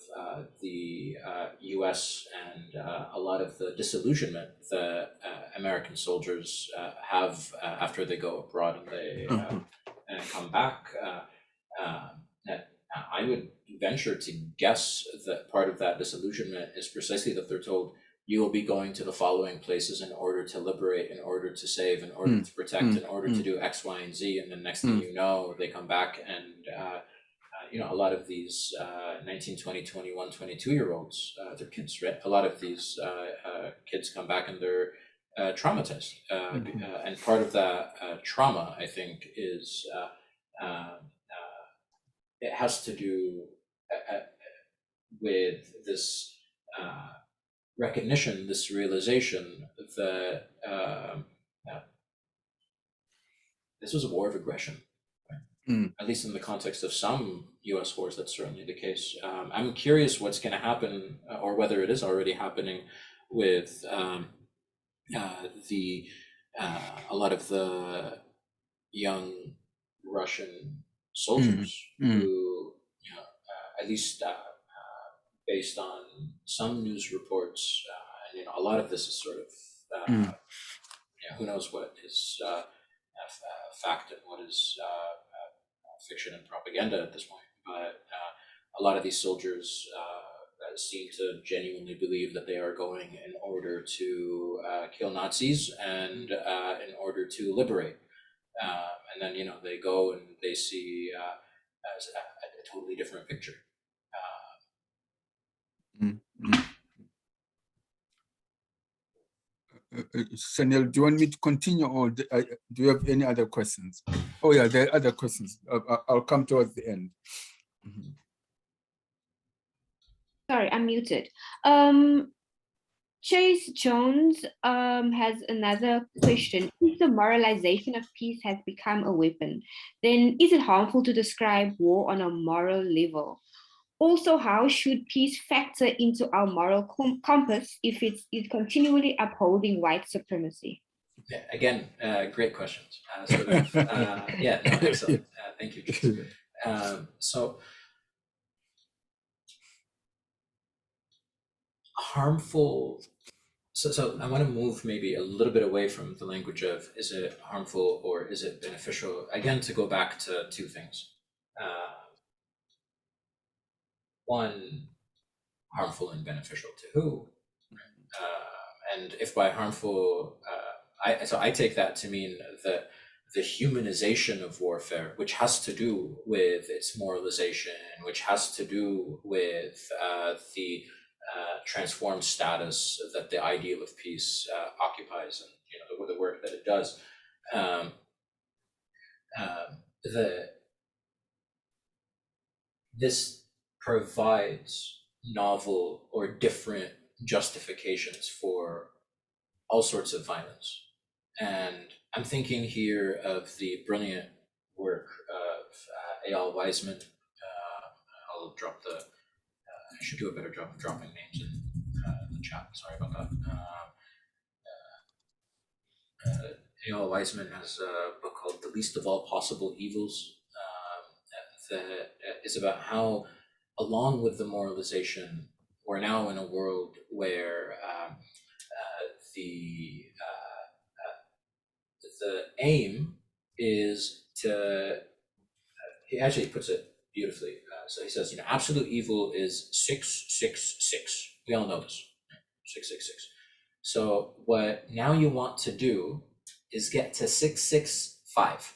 the US and a lot of the disillusionment that American soldiers have after they go abroad and they come back. I would venture to guess that part of that disillusionment is precisely that they're told, you will be going to the following places in order to liberate, in order to save, in order to protect, in order to do X, Y, and Z. And then next thing you know, they come back and a lot of these 19, 20, 21, 22-year-olds, they're kids, right? A lot of these kids come back and they're traumatized. And part of that trauma, I think, is it has to do with this recognition, this realization that this was a war of aggression. At least in the context of some US wars, that's certainly the case. I'm curious what's going to happen, or whether it is already happening, with a lot of the young Russian soldiers who, at least based on some news reports, and a lot of this is sort of, who knows what is fact and what is fiction and propaganda at this point, but a lot of these soldiers seem to genuinely believe that they are going in order to kill Nazis and in order to liberate. And then, they go and they see a totally different picture. Chanel, do you want me to continue, or do you have any other questions? Oh yeah, there are other questions. I'll come towards the end. Sorry, I'm muted. Chase Jones has another question. If the moralization of peace has become a weapon, then is it harmful to describe war on a moral level? Also, how should peace factor into our moral compass if it's continually upholding white supremacy? Yeah, again, great questions. Yeah, no, excellent. Thank you. So harmful. So I want to move maybe a little bit away from the language of is it harmful or is it beneficial? Again, to go back to two things. One, harmful and beneficial to who? And if by harmful, I take that to mean that the humanization of warfare, which has to do with its moralization, which has to do with the transformed status that the ideal of peace occupies, and the work that it does. This provides novel or different justifications for all sorts of violence. And I'm thinking here of the brilliant work of A.L. Wiseman. I'll drop I should do a better job of dropping names in the chat. Sorry about that. A.L. Wiseman has a book called The Least of All Possible Evils that is about how, along with the moralization, we're now in a world where the aim is to, he actually puts it beautifully. So he says, absolute evil is 666. We all know this, 666. So what now you want to do is get to 665.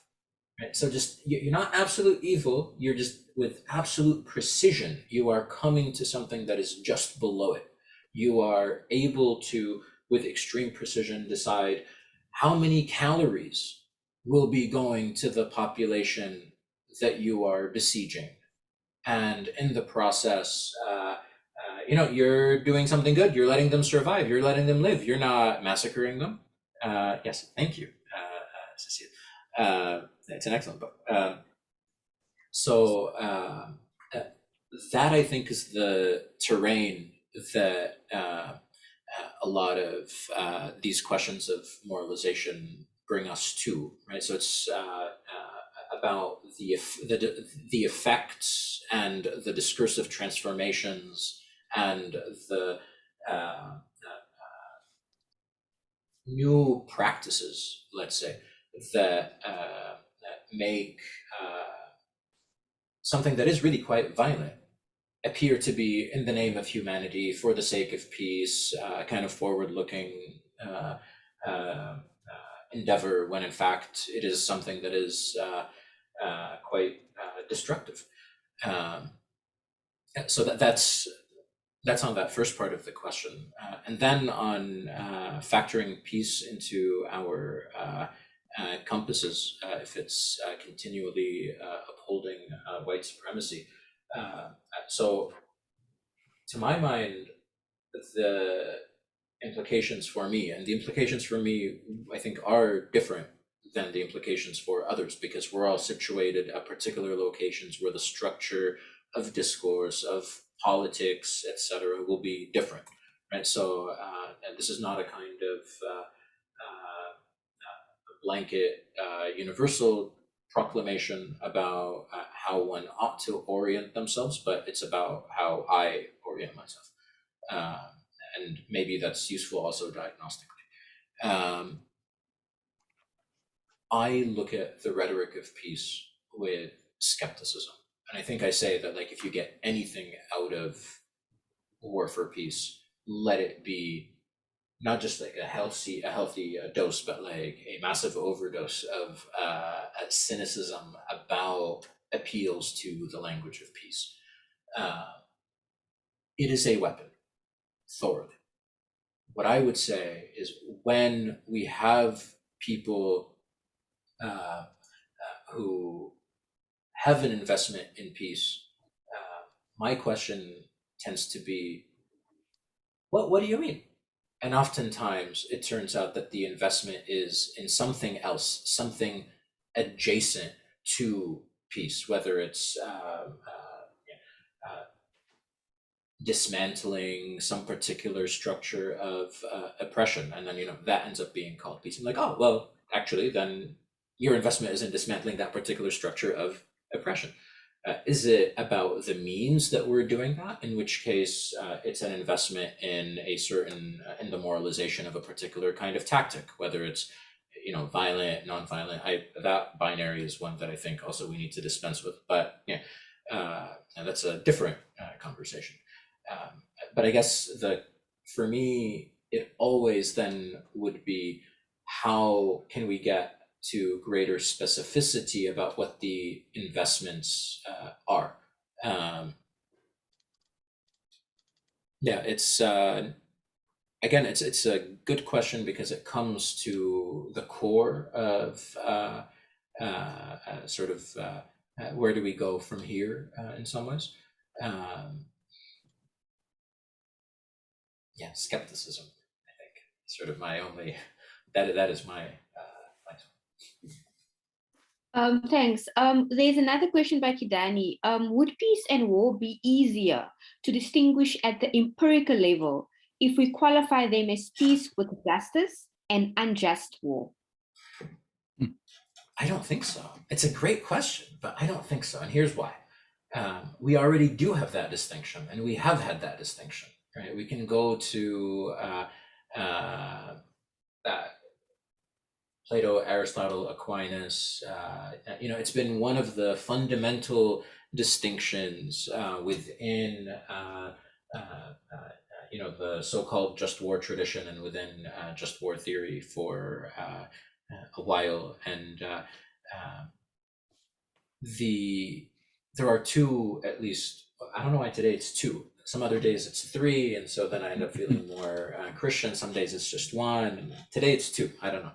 Right? So just, you're not absolute evil, you're just with absolute precision, you are coming to something that is just below it. You are able to, with extreme precision, decide how many calories will be going to the population that you are besieging. And in the process, you're doing something good, you're letting them survive, you're letting them live, you're not massacring them. Yes, thank you, Cecilia. It's an excellent book. That I think is the terrain that a lot of these questions of moralization bring us to, right? So it's about the effects and the discursive transformations and the new practices, let's say, that make something that is really quite violent appear to be in the name of humanity, for the sake of peace, kind of forward-looking endeavor, when in fact it is something that is quite destructive. So that's on that first part of the question. And then on factoring peace into our compasses, if it's continually upholding white supremacy. So to my mind, the implications for me, and the implications for me, I think, are different than the implications for others, because we're all situated at particular locations where the structure of discourse, of politics, etc., will be different, right? So, and this is not a kind of blanket universal proclamation about how one ought to orient themselves, but it's about how I orient myself. And maybe that's useful also diagnostically. I look at the rhetoric of peace with skepticism. And I think I say that, like, if you get anything out of war for peace, let it be not just like a healthy dose, but like a massive overdose of cynicism about appeals to the language of peace. It is a weapon, thoroughly. What I would say is, when we have people who have an investment in peace, my question tends to be, what do you mean? And oftentimes it turns out that the investment is in something else, something adjacent to peace, whether it's dismantling some particular structure of oppression, and then that ends up being called peace. I'm like, oh well, actually, then your investment is in dismantling that particular structure of oppression. Is it about the means that we're doing that? In which case, it's an investment in a certain in the moralization of a particular kind of tactic, whether it's violent, non-violent. That binary is one that I think also we need to dispense with. But and that's a different conversation. But I guess for me, it always then would be, how can we get to greater specificity about what the investments are? Yeah, it's again, it's a good question, because it comes to the core of sort of where do we go from here in some ways. Yeah, skepticism, I think, sort of my only, that is my Thanks. There's another question by Kidani. Would peace and war be easier to distinguish at the empirical level if we qualify them as peace with justice and unjust war? I don't think so. It's a great question, but I don't think so. And here's why. We already do have that distinction, and we have had that distinction, right? We can go to Plato, Aristotle, Aquinas. It's been one of the fundamental distinctions within the so-called just war tradition, and within just war theory for a while. And there are two, at least. I don't know why today it's two. Some other days it's three, and so then I end up feeling more Christian. Some days it's just one, and today it's two. I don't know.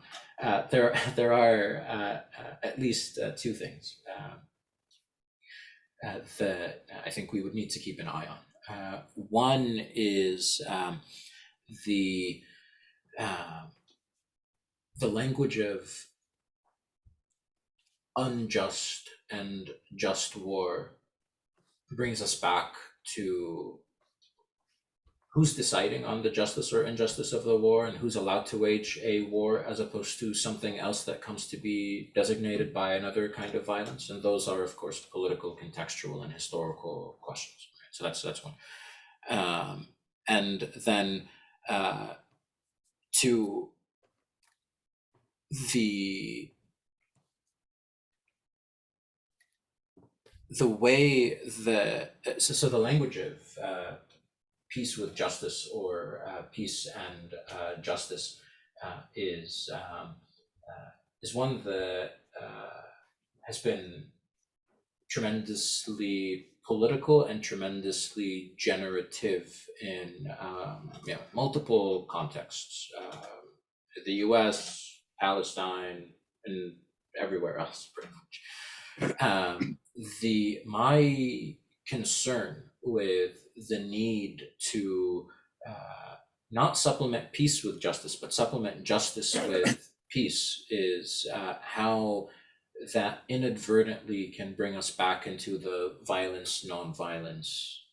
There are at least two things that I think we would need to keep an eye on. One is the language of unjust and just war brings us back to who's deciding on the justice or injustice of the war, and who's allowed to wage a war, as opposed to something else that comes to be designated by another kind of violence. And those are, of course, political, contextual, and historical questions. Right? So that's one. And then to the way that so the language of peace with justice, or peace and justice, is one that has been tremendously political and tremendously generative in multiple contexts. The US, Palestine, and everywhere else, pretty much. My concern with the need to not supplement peace with justice, but supplement justice with peace is how that inadvertently can bring us back into the violence, non-violence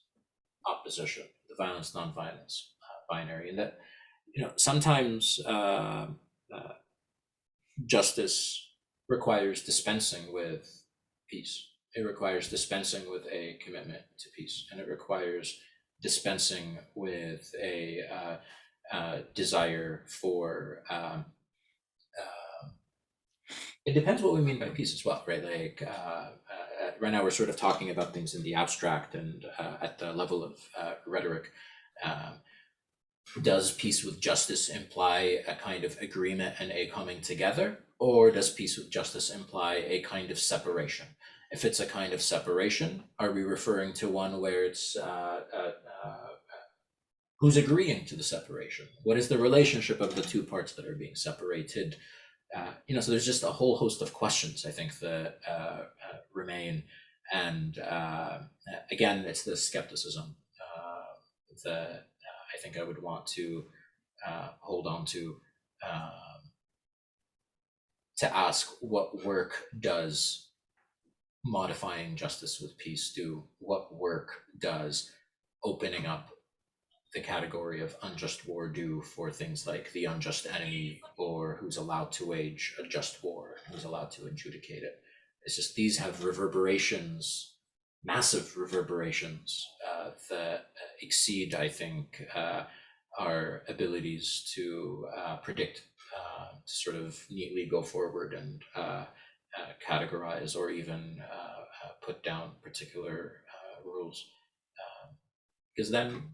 opposition, the violence, non-violence binary, and that sometimes justice requires dispensing with peace. It requires dispensing with a commitment to peace, and it requires dispensing with a desire for. It depends what we mean by peace as well, right? Like right now, we're sort of talking about things in the abstract and at the level of rhetoric. Does peace with justice imply a kind of agreement and a coming together, or does peace with justice imply a kind of separation? If it's a kind of separation, are we referring to one where it's who's agreeing to the separation? What is the relationship of the two parts that are being separated? So there's just a whole host of questions, I think, that remain. And again, it's the skepticism that I think I would want to hold on to ask what work does modifying justice with peace do? What work does opening up the category of unjust war do for things like the unjust enemy, or who's allowed to wage a just war, who's allowed to adjudicate it? It's just these have reverberations, massive reverberations that exceed, I think, our abilities to predict, to sort of neatly go forward and categorize or even put down particular rules. Because then,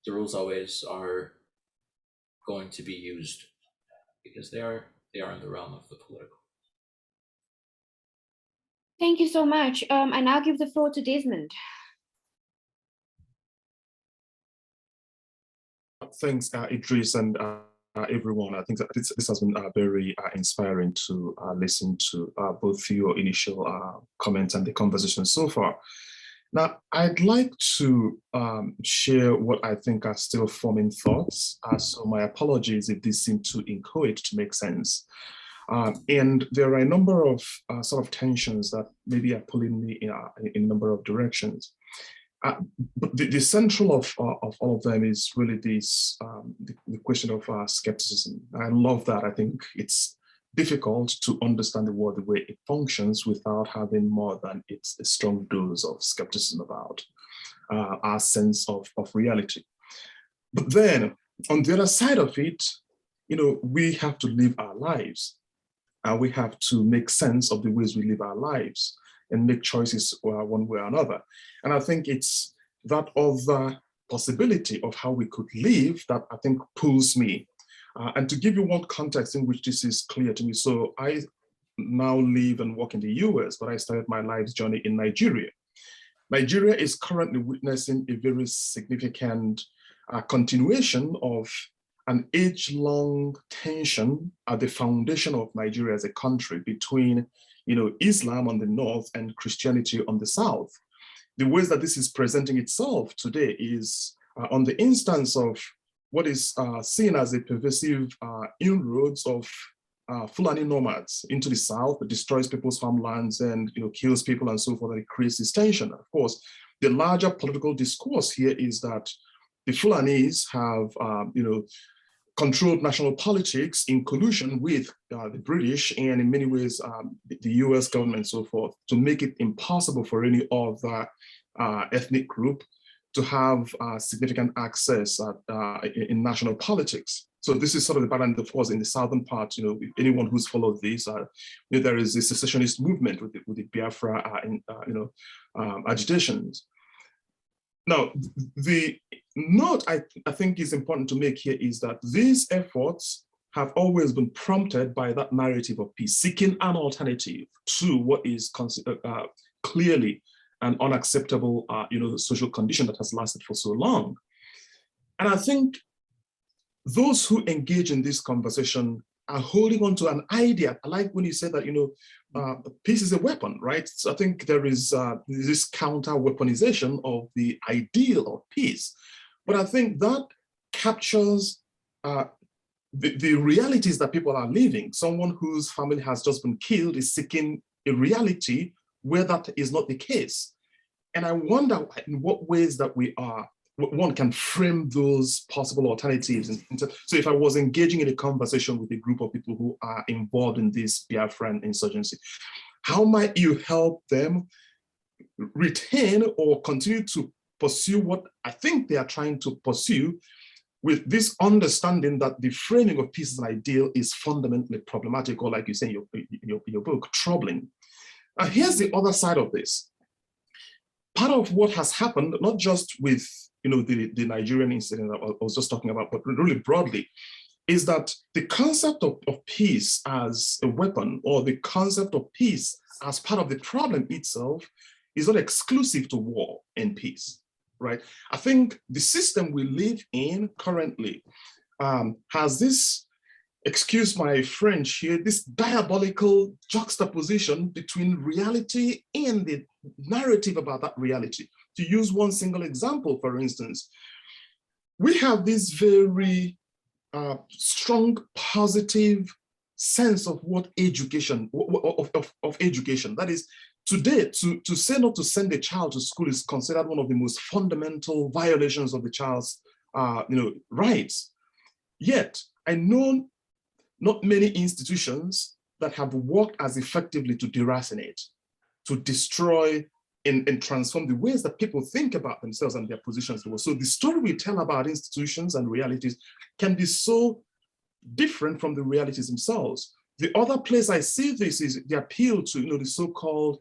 the rules always are going to be used because they are in the realm of the political. Thank you so much. I now give the floor to Desmond. Thanks, Idris, and everyone. I think that this has been very inspiring to listen to both your initial comments and the conversation so far. Now, I'd like to share what I think are still forming thoughts. So my apologies if these seem too inchoate to make sense. And there are a number of sort of tensions that maybe are pulling me in a number of directions. But the central of all of them is really this, the question of skepticism. I love that. I think it's difficult to understand the world the way it functions without having more than it's a strong dose of skepticism about our sense of reality. But then on the other side of it, we have to live our lives. We have to make sense of the ways we live our lives and make choices one way or another. And I think it's that other possibility of how we could live that I think pulls me. And to give you one context in which this is clear to me, so I now live and work in the US, but I started my life's journey in Nigeria. Nigeria is currently witnessing a very significant continuation of an age-long tension at the foundation of Nigeria as a country between Islam on the north and Christianity on the south. The ways that this is presenting itself today is on the instance of what is seen as a pervasive inroads of Fulani nomads into the south that destroys people's farmlands and kills people and so forth, and it creates this tension. Of course, the larger political discourse here is that the Fulanis have controlled national politics in collusion with the British and in many ways the US government and so forth, to make it impossible for any other ethnic group to have significant access in national politics. So this is sort of the pattern, of course, in the southern part. Anyone who's followed this, there is a secessionist movement with the Biafra, agitations. Now, the note I think is important to make here is that these efforts have always been prompted by that narrative of peace, seeking an alternative to what is clearly an unacceptable, social condition that has lasted for so long. And I think those who engage in this conversation are holding on to an idea. I like when you said that, peace is a weapon, right? So I think there is this counter weaponization of the ideal of peace. But I think that captures the realities that people are living. Someone whose family has just been killed is seeking a reality where that is not the case. And I wonder in what ways that one can frame those possible alternatives. So if I was engaging in a conversation with a group of people who are involved in this Biafran insurgency, how might you help them retain or continue to pursue what I think they are trying to pursue, with this understanding that the framing of peace as an ideal is fundamentally problematic, or like you say in your book, troubling. Here's the other side of this. Part of what has happened, not just with the Nigerian incident that I was just talking about, but really broadly, is that the concept of peace as a weapon, or the concept of peace as part of the problem itself, is not exclusive to war and peace. Right? I think the system we live in currently has this, excuse my French here, this diabolical juxtaposition between reality and the narrative about that reality. To use one single example, for instance, we have this very strong, positive sense of what education, of education. That is, today, to say not to send a child to school is considered one of the most fundamental violations of the child's rights. Yet, I know not many institutions that have worked as effectively to deracinate, to destroy and transform the ways that people think about themselves and their positions. So the story we tell about institutions and realities can be so different from the realities themselves. The other place I see this is the appeal to the so-called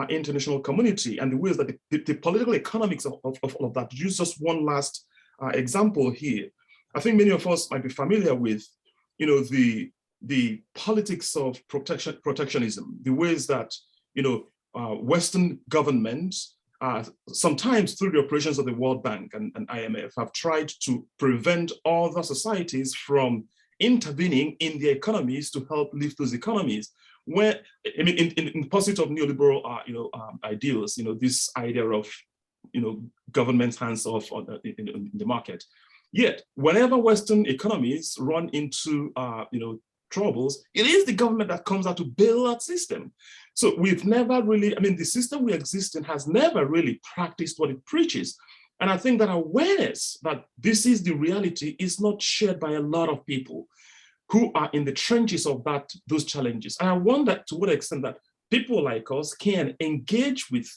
international community, and the ways that the political economics of all of that. Use just one last example here. I think many of us might be familiar with the politics of protectionism, the ways that Western governments, sometimes through the operations of the World Bank and IMF, have tried to prevent other societies from intervening in their economies to help lift those economies. Where, I mean, in pursuit of neoliberal, ideals, this idea of, government's hands off in the market. Yet, whenever Western economies run into, troubles, it is the government that comes out to bail that system. So we've never really, the system we exist in has never really practiced what it preaches. And I think that awareness that this is the reality is not shared by a lot of people who are in the trenches of those challenges. And I wonder to what extent that people like us can engage with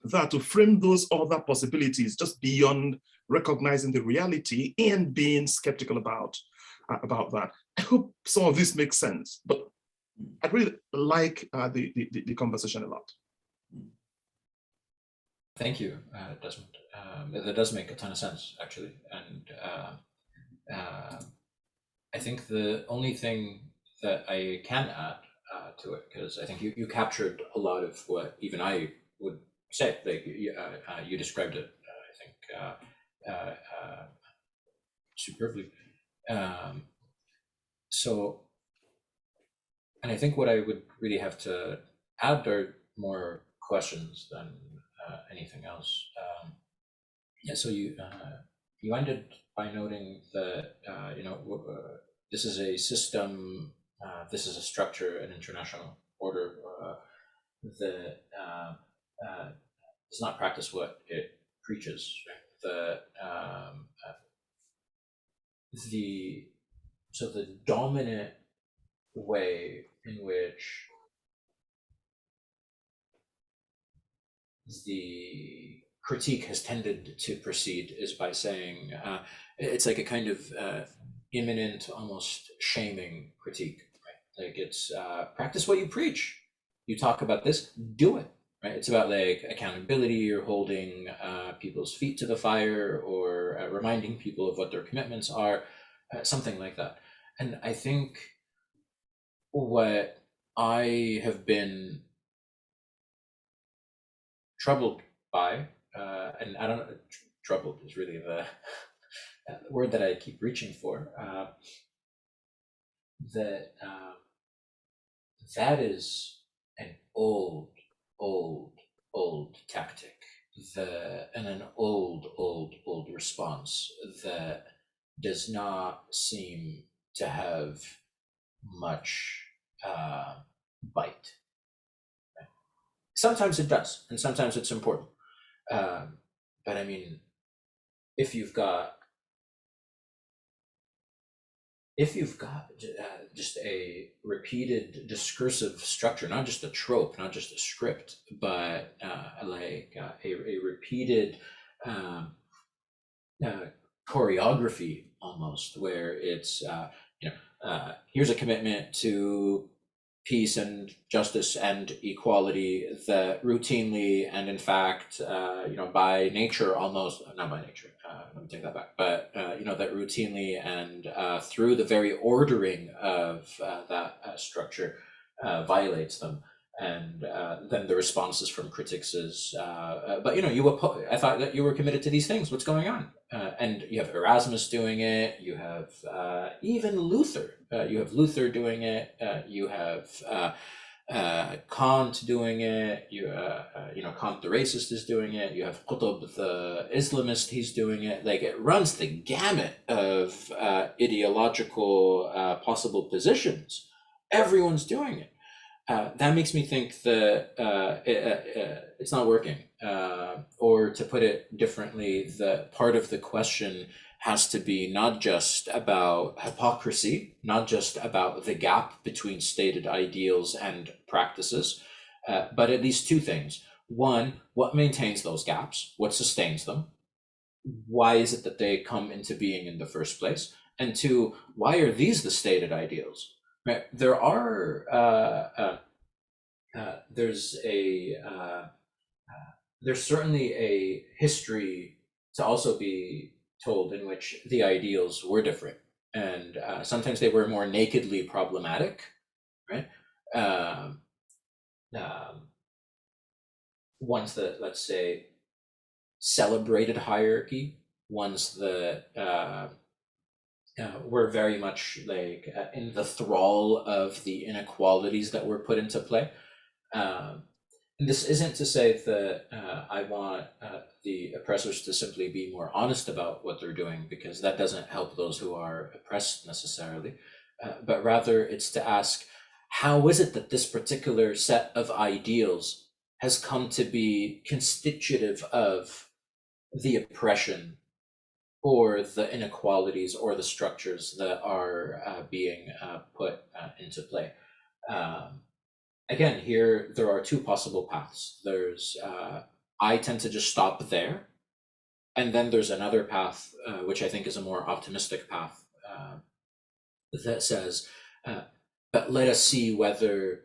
that to frame those other possibilities just beyond recognizing the reality and being skeptical about that. I hope some of this makes sense, but I really like the conversation a lot. Thank you, Desmond. That does make a ton of sense, actually. And I think the only thing that I can add to it, because I think you captured a lot of what even I would say. Like you described it, I think, superbly. And I think what I would really have to add are more questions than anything else. So you ended by noting that this is a system, this is a structure, an international order that does not practice what it preaches. Right? The dominant way in which the critique has tended to proceed is by saying it's like a kind of imminent, almost shaming critique, right? Like it's practice what you preach. You talk about this, do it, right? It's about like accountability or holding people's feet to the fire or reminding people of what their commitments are, something like that. And I think what I have been troubled by, and I don't know, troubled is really the word that I keep reaching for, that is an old tactic, and an old response that does not seem to have much bite. Sometimes it does, and sometimes it's important. But I mean, if you've got just a repeated discursive structure, not just a trope, not just a script, but a repeated choreography almost, where it's here's a commitment to peace and justice and equality that routinely and in fact, by nature, almost not by nature, let me take that back, but that routinely and through the very ordering of that structure violates them. And then the responses from critics is, but I thought that you were committed to these things. What's going on? And you have Erasmus doing it. You have even Luther. You have Luther doing it. You have Kant doing it. Kant the racist is doing it. You have Qutb the Islamist. He's doing it. Like, it runs the gamut of ideological possible positions. Everyone's doing it. That makes me think that it's not working. Or to put it differently, the part of the question has to be not just about hypocrisy, not just about the gap between stated ideals and practices, but at least two things. One, what maintains those gaps? What sustains them? Why is it that they come into being in the first place? And two, why are these the stated ideals? Right. There are there's certainly a history to also be told in which the ideals were different, and sometimes they were more nakedly problematic, right? Ones that, let's say, celebrated hierarchy, ones that were very much like in the thrall of the inequalities that were put into play. And this isn't to say that I want the oppressors to simply be more honest about what they're doing, because that doesn't help those who are oppressed necessarily, but rather it's to ask, how is it that this particular set of ideals has come to be constitutive of the oppression or the inequalities or the structures that are being put into play. Again, here there are two possible paths. There's I tend to just stop there, and then there's another path, which I think is a more optimistic path, that says, but let us see whether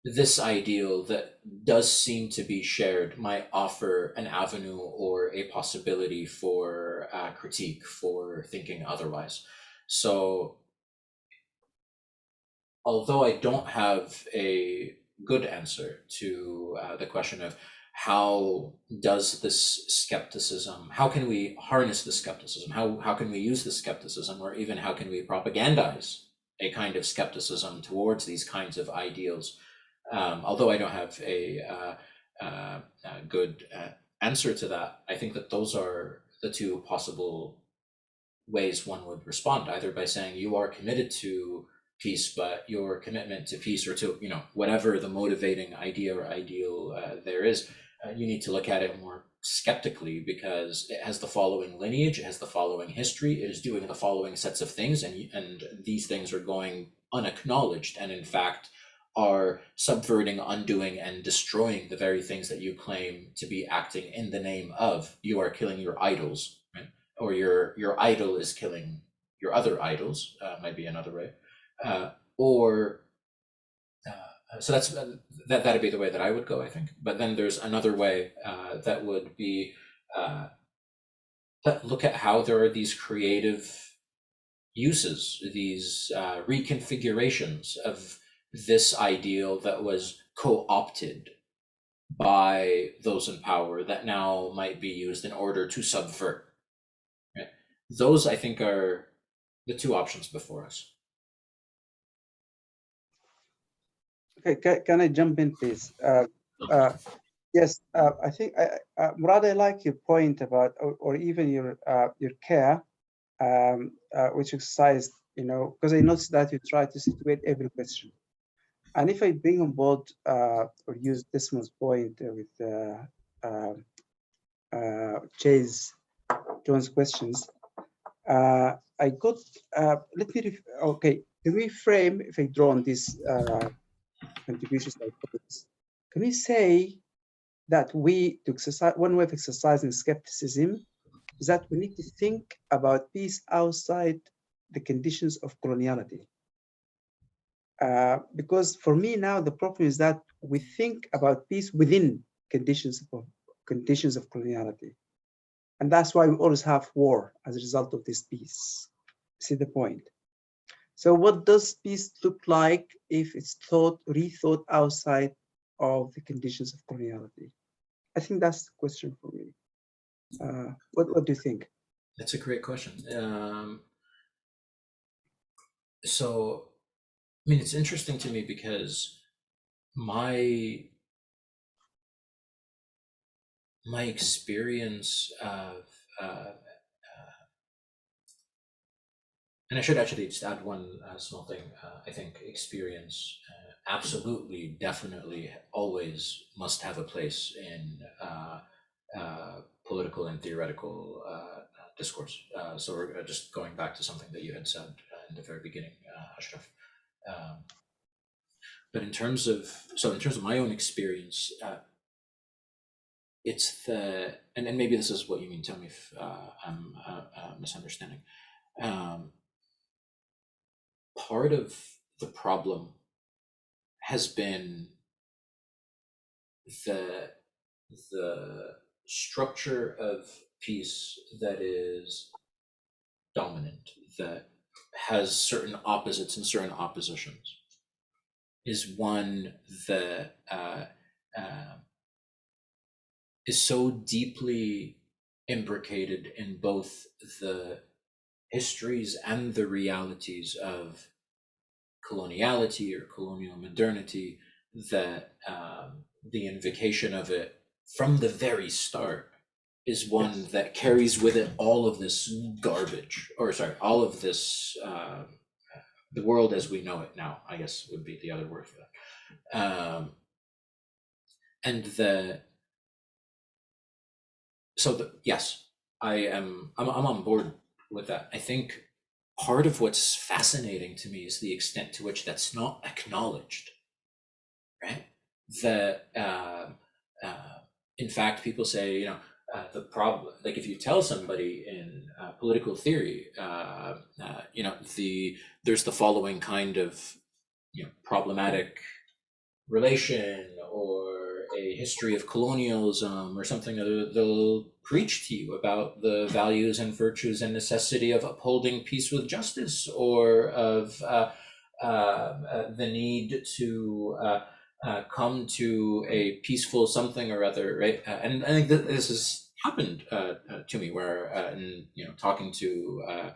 this ideal that does seem to be shared might offer an avenue or a possibility for critique, for thinking otherwise. So although I don't have a good answer to the question of how does this skepticism, how can we harness the skepticism, how can we use the skepticism, or even how can we propagandize a kind of skepticism towards these kinds of ideals, although I don't have a good answer to that, I think that those are the two possible ways one would respond, either by saying you are committed to peace, but your commitment to peace, or to whatever the motivating idea or ideal there is, you need to look at it more skeptically, because it has the following lineage, it has the following history, it is doing the following sets of things, and these things are going unacknowledged, and in fact are subverting, undoing, and destroying the very things that you claim to be acting in the name of. You are killing your idols, right? Or your idol is killing your other idols, might be another way. So that's that'd be the way that I would go, I think. But then there's another way that would be look at how there are these creative uses, these reconfigurations of this ideal that was co-opted by those in power that now might be used in order to subvert. Right? Those, I think, are the two options before us. Okay, can I jump in, please? Yes, I think, Murad, I like your point about, or even your care, which exercised, because I noticed that you try to situate every question. And if I bring on board or use Desmond's point with Chase John's questions, I got, let me, okay, can we frame, if I draw on these contributions like this, can we say that we, to exercise, one way of exercising skepticism is that we need to think about peace outside the conditions of coloniality. Because for me now, the problem is that we think about peace within conditions of coloniality. And that's why we always have war as a result of this peace. See the point? So what does peace look like if it's rethought outside of the conditions of coloniality? I think that's the question for me. What do you think? That's a great question. So, I mean, it's interesting to me because my experience of, and I should actually just add one small thing. I think experience absolutely, definitely, always must have a place in political and theoretical discourse. So we're just going back to something that you had said in the very beginning, Ashraf. But in terms of my own experience, it's the, and maybe this is what you mean, tell me if I'm misunderstanding. Part of the problem has been the structure of peace that is dominant, that has certain opposites and certain oppositions, is one that is so deeply imbricated in both the histories and the realities of coloniality or colonial modernity that the invocation of it from the very start is one that carries with it all of this garbage, or sorry, all of this, the world as we know it now, I guess would be the other word for that. Yes, I'm on board with that. I think part of what's fascinating to me is the extent to which that's not acknowledged, right? That in fact, people say, the problem, like if you tell somebody in political theory, there's the following kind of, problematic relation or a history of colonialism or something, they'll preach to you about the values and virtues and necessity of upholding peace with justice, or of the need to come to a peaceful something or other, right? And I think that this has happened to me, where in talking to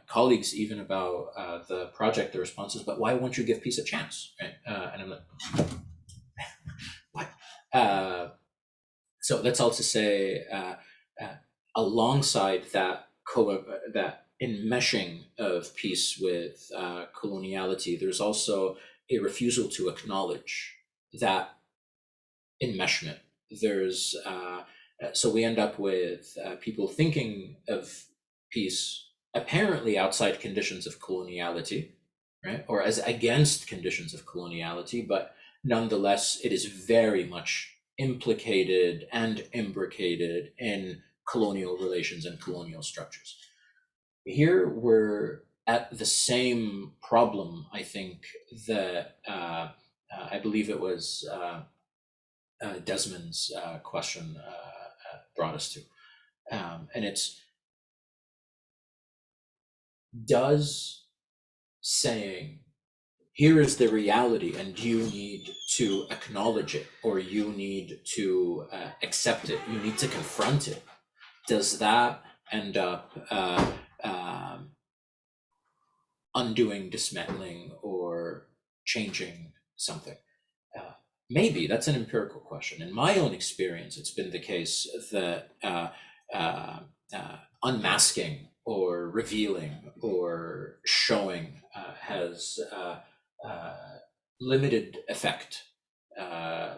colleagues even about the project, the responses, but why won't you give peace a chance, right? And I'm like, what? So that's all to say, alongside that that enmeshing of peace with coloniality, there's also a refusal to acknowledge that enmeshment. There's so we end up with people thinking of peace apparently outside conditions of coloniality, right, or as against conditions of coloniality, but nonetheless it is very much implicated and imbricated in colonial relations and colonial structures. Here we're at the same problem, I think, that I believe it was Desmond's question brought us to. And it's, does saying here is the reality, and you need to acknowledge it, or you need to accept it, you need to confront it, does that end up undoing, dismantling, or changing something? Maybe. That's an empirical question. In my own experience, it's been the case that unmasking or revealing or showing has limited effect,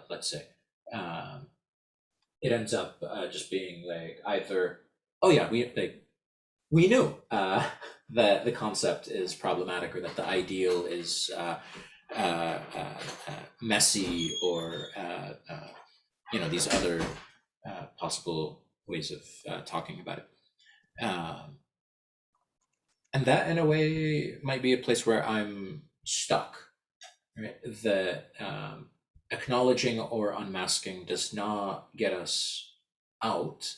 let's say. It ends up just being like either, oh yeah, we knew that the concept is problematic, or that the ideal is messy, or these other possible ways of talking about it. And that, in a way, might be a place where I'm stuck, right? That acknowledging or unmasking does not get us out.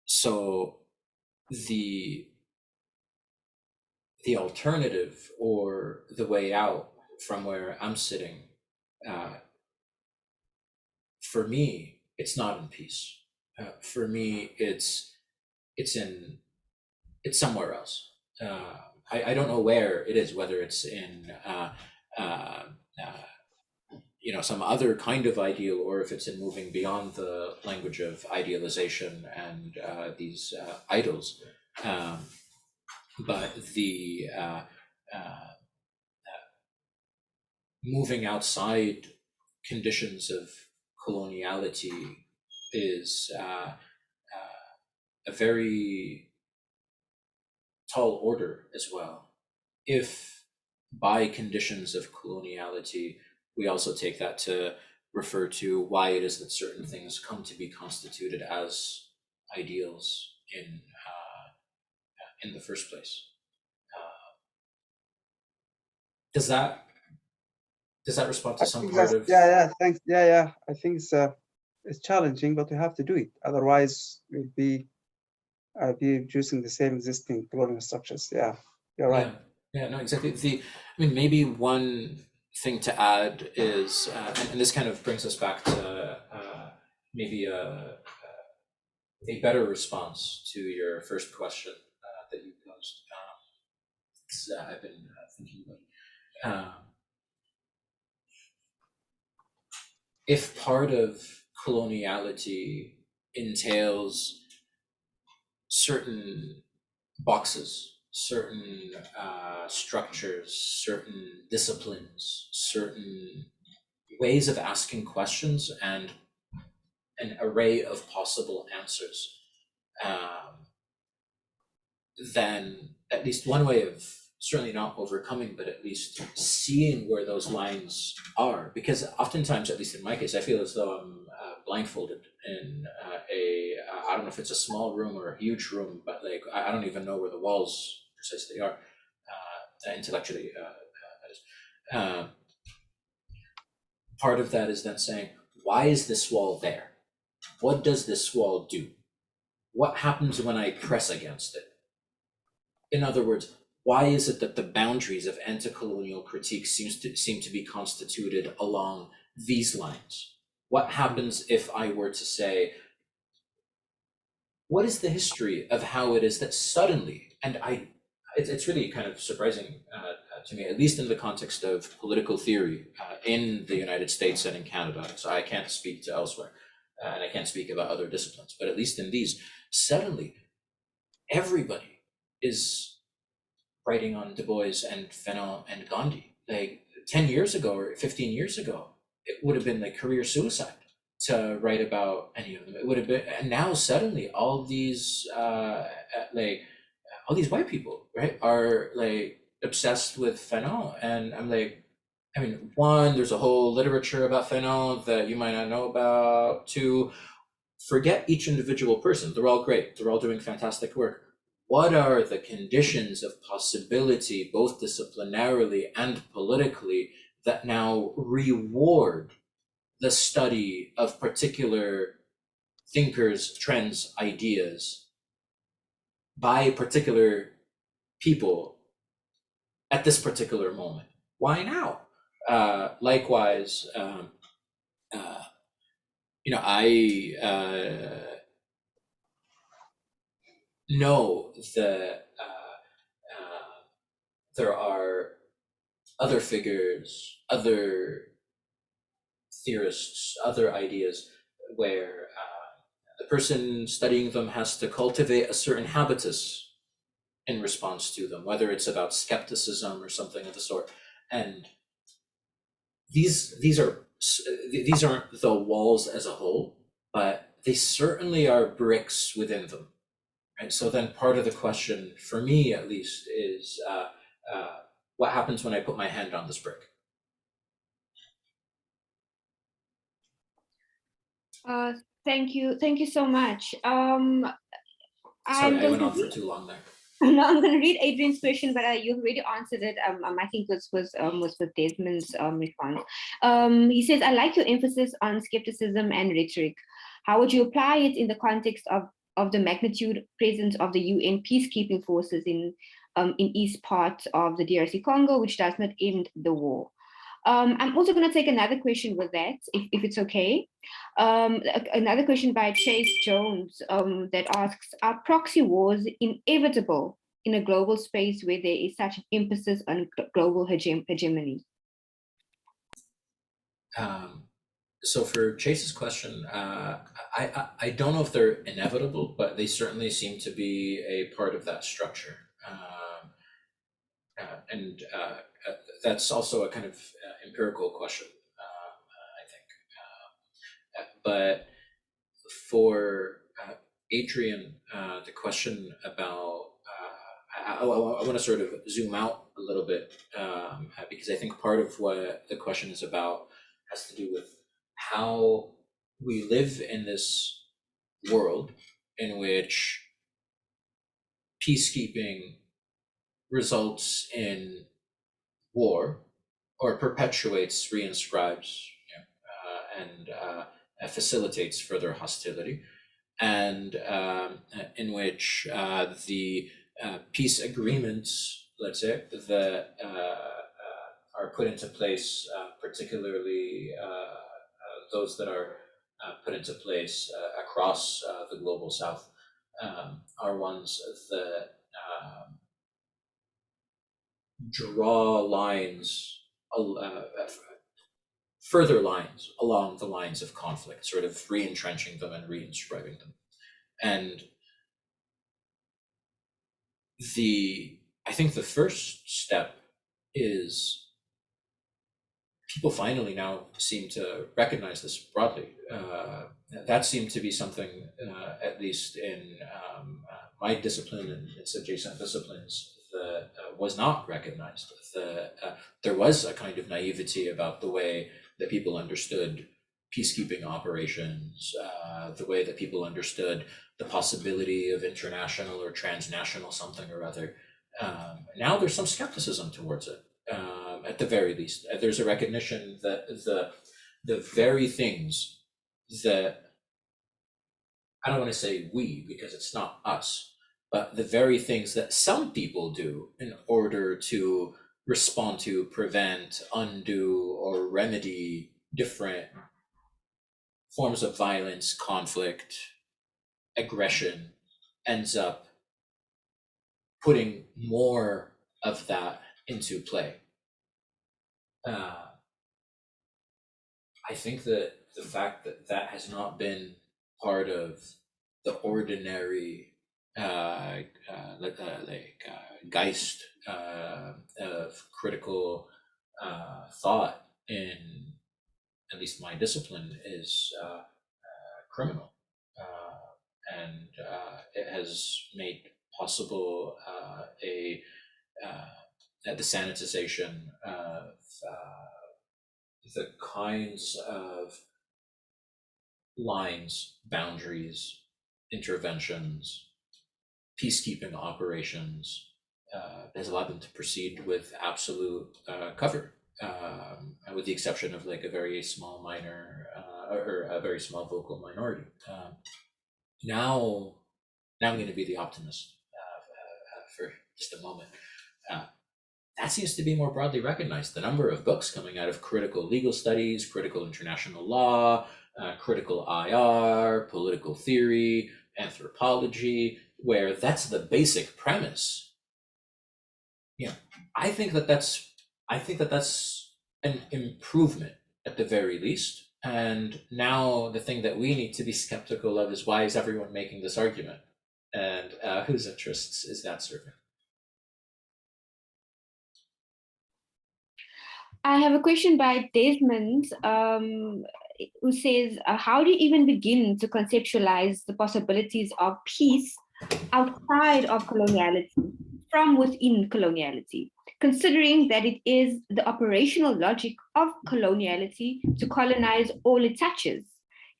So the alternative, or the way out from where I'm sitting, for me, it's not in peace. For me, it's somewhere else. I don't know where it is, whether it's in some other kind of ideal, or if it's in moving beyond the language of idealization and these idols. But the moving outside conditions of coloniality is a very tall order as well. If by conditions of coloniality, we also take that to refer to why it is that certain things come to be constituted as ideals in the first place. Does that respond to some part of? Thanks. I think it's challenging, but we have to do it. Otherwise, we'll be using the same existing colonial structures. Yeah, you're right. Yeah, no, exactly. Maybe one thing to add is, and this kind of brings us back to maybe a better response to your first question that you posed. I've been thinking about. If part of coloniality entails certain boxes, certain structures, certain disciplines, certain ways of asking questions, and an array of possible answers, then at least one way of certainly not overcoming, but at least seeing where those lines are. Because oftentimes, at least in my case, I feel as though I'm blindfolded in I don't know if it's a small room or a huge room, but like I don't even know where the walls precisely are, intellectually. Part of that is then saying, why is this wall there? What does this wall do? What happens when I press against it? In other words, why is it that the boundaries of anti-colonial critique seem to be constituted along these lines? What happens if I were to say, what is the history of how it is that suddenly, and it's really kind of surprising to me, at least in the context of political theory in the United States and in Canada, so I can't speak to elsewhere, and I can't speak about other disciplines, but at least in these, suddenly everybody is writing on Du Bois and Fanon and Gandhi. Like 10 years ago or 15 years ago, it would have been like career suicide to write about any of them. It would have been, and now suddenly all these all these white people, right, are like obsessed with Fanon. And I'm like, I mean, one, there's a whole literature about Fanon that you might not know about. Two, forget each individual person. They're all great. They're all doing fantastic work. What are the conditions of possibility, both disciplinarily and politically, that now reward the study of particular thinkers, trends, ideas by particular people at this particular moment. Why now? Likewise, I know that there are other figures, other theorists, other ideas where the person studying them has to cultivate a certain habitus in response to them, whether it's about skepticism or something of the sort. And these aren't the walls as a whole, but they certainly are bricks within them. Right. So then part of the question, for me at least, is what happens when I put my hand on this brick? Thank you so much. Sorry, I went on for read, too long there. no, I'm going to read Adrian's question, but you already answered it. I think this was with Desmond's response. He says, "I like your emphasis on skepticism and rhetoric. How would you apply it in the context of the magnitude presence of the UN peacekeeping forces in east part of the DRC Congo, which does not end the war?" I'm also going to take another question with that, if it's okay. Another question by Chase Jones that asks, are proxy wars inevitable in a global space where there is such an emphasis on global hegemony? So for Chase's question, I don't know if they're inevitable, but they certainly seem to be a part of that structure. And that's also a kind of empirical question, I think. But for Adrian, the question about, I want to sort of zoom out a little bit, because I think part of what the question is about has to do with how we live in this world in which peacekeeping results in war or perpetuates, reinscribes, and facilitates further hostility, and in which the peace agreements, let's say, that are put into place, particularly those that are put into place across the global south, are ones that draw lines, further lines along the lines of conflict, sort of re-entrenching them and reinscribing them. And I think the first step is people finally now seem to recognize this broadly. That seemed to be something, at least in my discipline and its adjacent disciplines, that was not recognized. There was a kind of naivety about the way that people understood peacekeeping operations, the way that people understood the possibility of international or transnational something or other. Now there's some skepticism towards it. At the very least, there's a recognition that the very things that, I don't want to say we, because it's not us, but the very things that some people do in order to respond to, prevent, undo, or remedy different forms of violence, conflict, aggression, ends up putting more of that into play. I think that the fact that that has not been part of the ordinary geist of critical thought in at least my discipline is criminal, and it has made possible the sanitization of the kinds of lines, boundaries, interventions, peacekeeping operations, has allowed them to proceed with absolute cover, with the exception of like a very small minor or a very small vocal minority. Now I'm going to be the optimist for just a moment. that seems to be more broadly recognized. The number of books coming out of critical legal studies, critical international law, critical IR, political theory, anthropology, where that's the basic premise. Yeah, I think that that's an improvement at the very least. And now the thing that we need to be skeptical of is, why is everyone making this argument, and whose interests is that serving? I have a question by Desmond, who says, how do you even begin to conceptualize the possibilities of peace outside of coloniality, from within coloniality, considering that it is the operational logic of coloniality to colonize all it touches,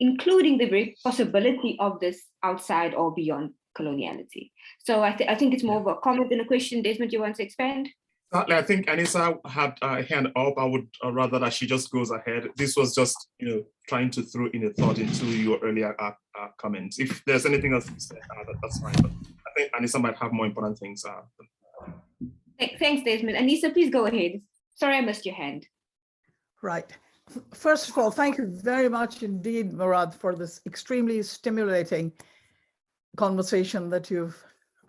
including the very possibility of this outside or beyond coloniality? So I think it's more of a comment than a question. Desmond, you want to expand? I think Anissa had a hand up. I would rather that she just goes ahead. This was just, trying to throw in a thought into your earlier comments. If there's anything else to say, that's fine. But I think Anissa might have more important things. Thanks, Desmond. Anissa, please go ahead. Sorry, I missed your hand. Right. First of all, thank you very much indeed, Murad, for this extremely stimulating conversation that you've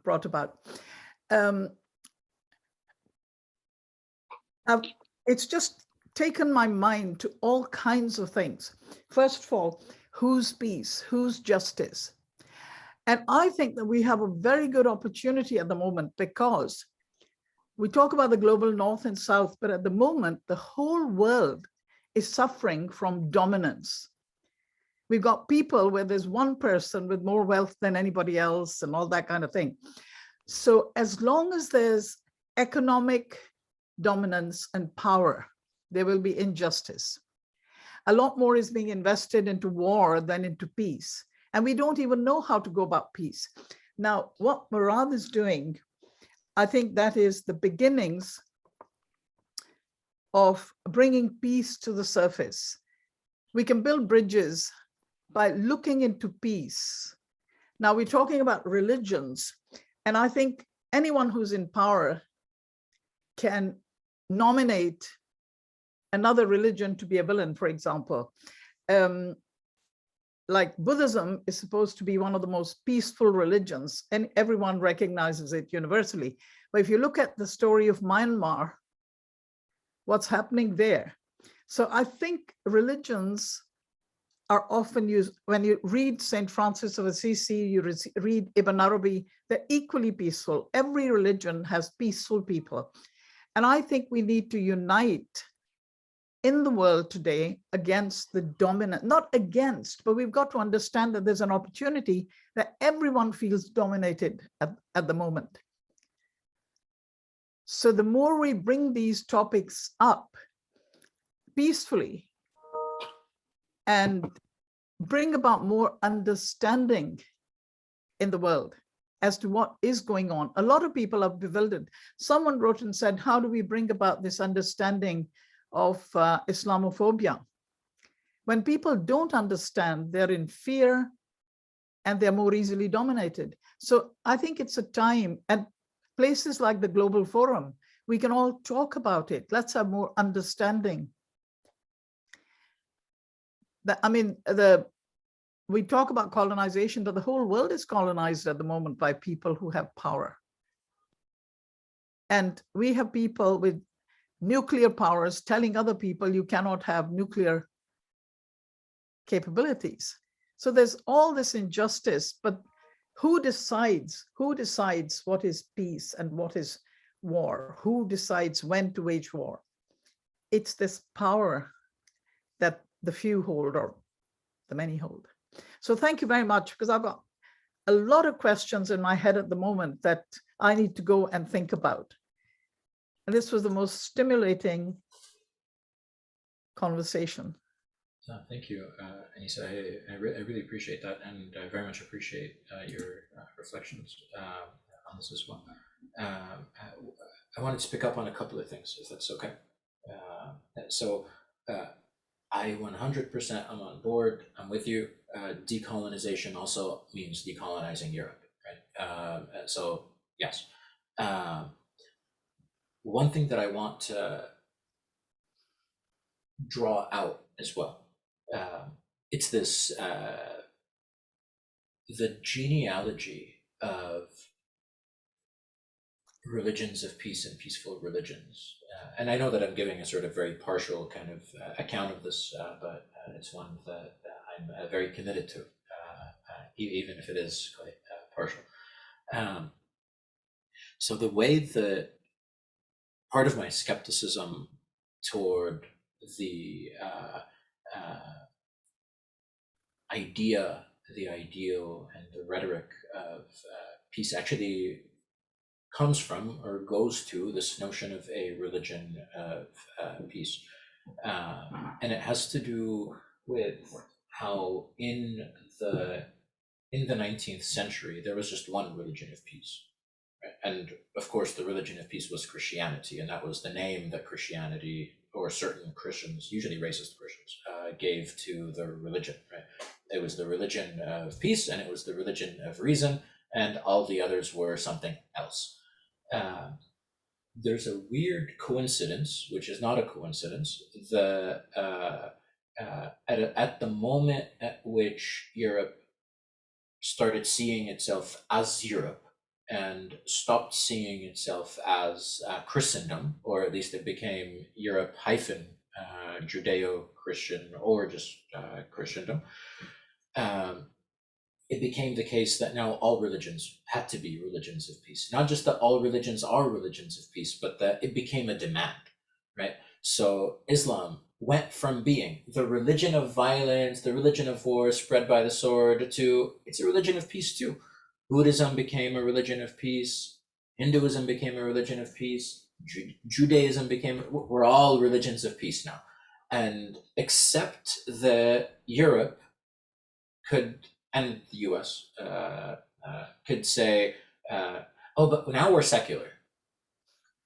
brought about. It's just taken my mind to all kinds of things. First of all, whose peace, whose justice? And I think that we have a very good opportunity at the moment, because we talk about the global north and south, but at the moment, the whole world is suffering from dominance. We've got people where there's one person with more wealth than anybody else and all that kind of thing. So as long as there's economic dominance and power, there will be injustice. A lot more is being invested into war than into peace. And we don't even know how to go about peace. Now, what Murad is doing, I think that is the beginnings of bringing peace to the surface. We can build bridges by looking into peace. Now, we're talking about religions, and I think anyone who's in power can nominate another religion to be a villain, for example. Like Buddhism is supposed to be one of the most peaceful religions, and everyone recognizes it universally. But if you look at the story of Myanmar, what's happening there? So I think religions are often used, when you read St. Francis of Assisi, you read Ibn Arabi, they're equally peaceful. Every religion has peaceful people. And I think we need to unite in the world today against the dominant, not against, but we've got to understand that there's an opportunity that everyone feels dominated at the moment. So the more we bring these topics up peacefully and bring about more understanding in the world as to what is going on. A lot of people are bewildered. Someone wrote and said, how do we bring about this understanding of Islamophobia? When people don't understand, they're in fear and they're more easily dominated. So I think it's a time, and places like the Global Forum, we can all talk about it. Let's have more understanding. We talk about colonization, but the whole world is colonized at the moment by people who have power. And we have people with nuclear powers telling other people you cannot have nuclear capabilities. So there's all this injustice, but who decides what is peace and what is war? Who decides when to wage war? It's this power that the few hold or the many hold. So thank you very much, because I've got a lot of questions in my head at the moment that I need to go and think about. And this was the most stimulating conversation. Thank you, Anissa. I really appreciate that, and I very much appreciate your reflections on this as well. I wanted to pick up on a couple of things, if that's okay. I 100% am on board. I'm with you. Decolonization also means decolonizing Europe, right? So yes. one thing that I want to draw out as well, it's this, the genealogy of religions of peace and peaceful religions. And I know that I'm giving a sort of very partial kind of account of this, but it's one that I'm very committed to, even if it is quite partial. So the way that part of my skepticism toward the idea, the ideal, and the rhetoric of peace actually comes from or goes to this notion of a religion of peace. And it has to do with how in the 19th century, there was just one religion of peace. Right? And of course, the religion of peace was Christianity, and that was the name that Christianity, or certain Christians, usually racist Christians, gave to the religion. Right? It was the religion of peace, and it was the religion of reason, and all the others were something else. There's a weird coincidence, which is not a coincidence. At the moment at which Europe started seeing itself as Europe and stopped seeing itself as Christendom, or at least it became Europe hyphen Judeo-Christian, or just Christendom, it became the case that now all religions had to be religions of peace. Not just that all religions are religions of peace, but that it became a demand, right? So Islam went from being the religion of violence, the religion of war spread by the sword, to it's a religion of peace too. Buddhism became a religion of peace. Hinduism became a religion of peace. Judaism became, we're all religions of peace now. And except that Europe could, and the US could say, oh, but now we're secular.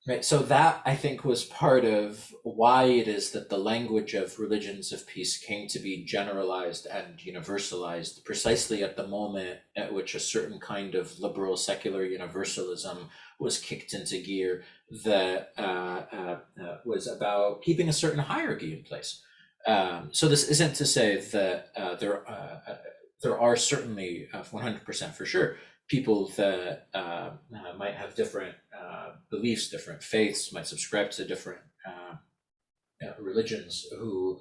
Right, so that I think was part of why it is that the language of religions of peace came to be generalized and universalized precisely at the moment at which a certain kind of liberal secular universalism was kicked into gear that was about keeping a certain hierarchy in place. So this isn't to say that there are certainly 100% for sure people that might have different beliefs, different faiths, might subscribe to different religions, who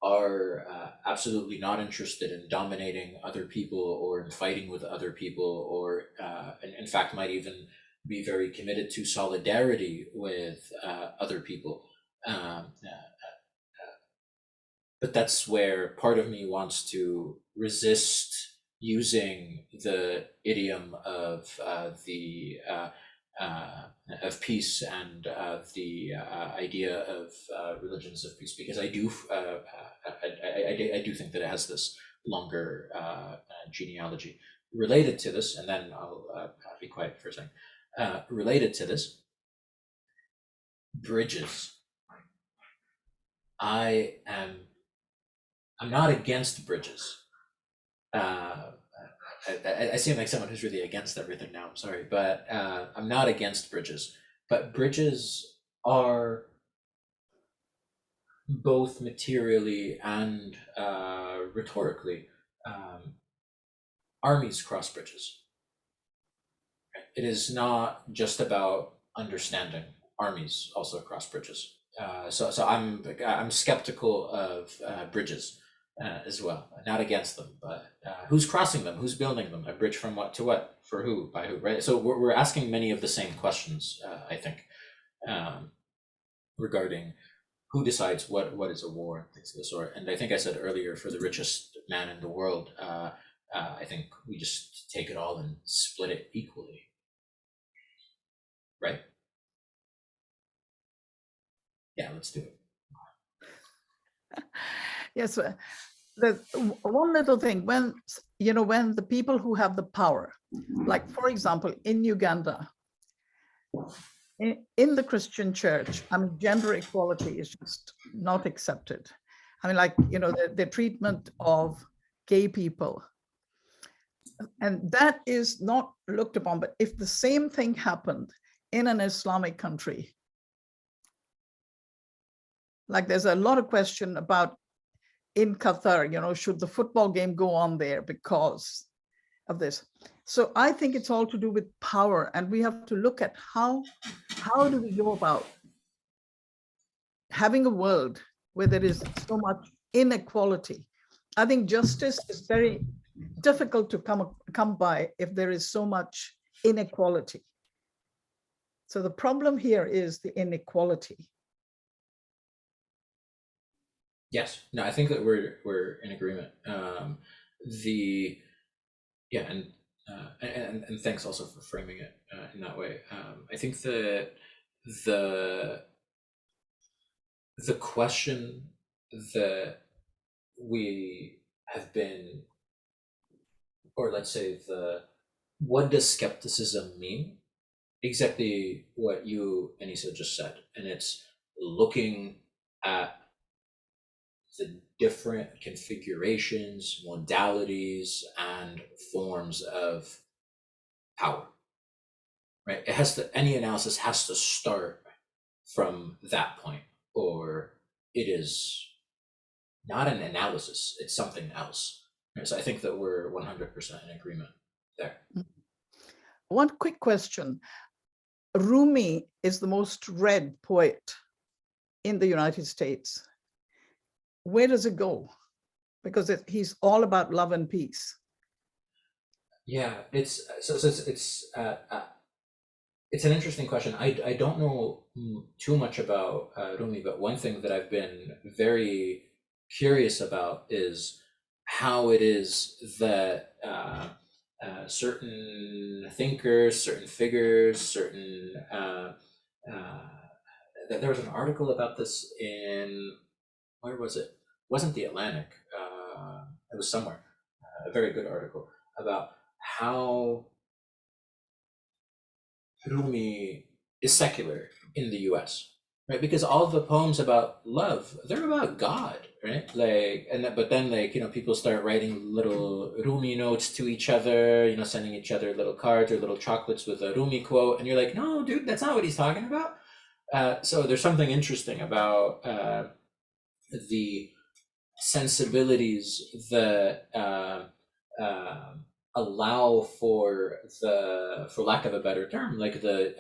are absolutely not interested in dominating other people or in fighting with other people, or in fact might even be very committed to solidarity with other people. But that's where part of me wants to resist using the idiom of peace and the idea of religions of peace, because I do think that it has this longer genealogy related to this, and then I'll be quiet for a second. Related to this, bridges. I'm not against bridges. I seem like someone who's really against everything now, I'm sorry, but I'm not against bridges. But bridges are both materially and rhetorically, armies cross bridges. It is not just about understanding. Armies also cross bridges. So I'm skeptical of bridges as well. Not against them, but who's crossing them? Who's building them? A bridge from what to what? For who? By who? Right. So we're asking many of the same questions, I think, regarding who decides what is a war, things of the sort. And I think I said earlier, for the richest man in the world, I think we just take it all and split it equally. Right? Yeah, let's do it. Yes, the one little thing, when the people who have the power, like for example in Uganda, in the Christian church, I mean, gender equality is just not accepted. I mean, like, the treatment of gay people, and that is not looked upon. But if the same thing happened in an Islamic country. Like there's a lot of question about in Qatar, you know, should the football game go on there because of this? So I think it's all to do with power, and we have to look at how do we go about having a world where there is so much inequality. I think justice is very difficult to come by if there is so much inequality. So the problem here is the inequality. Yes, no, I think that we're in agreement. And thanks also for framing it in that way. I think that the question that we have been, or let's say what does skepticism mean? Exactly what you, Anissa, just said, and it's looking at the different configurations, modalities, and forms of power, right? It has to, any analysis has to start from that point, or it is not an analysis, it's something else. Right? So I think that we're 100% in agreement there. One quick question. Rumi is the most read poet in the United States. Where does it go? Because he's all about love and peace. Yeah, it's an interesting question. I don't know too much about Rumi, but one thing that I've been very curious about is how it is that certain thinkers, certain figures, certain there was an article about this in, where was it? It wasn't the Atlantic. It was somewhere. A very good article about how Rumi is secular in the US, right? Because all of the poems about love, they're about God, right? Like, but then like, you know, people start writing little Rumi notes to each other, you know, sending each other little cards or little chocolates with a Rumi quote. And you're like, no, dude, that's not what he's talking about. So there's something interesting about the sensibilities that allow for lack of a better term, like the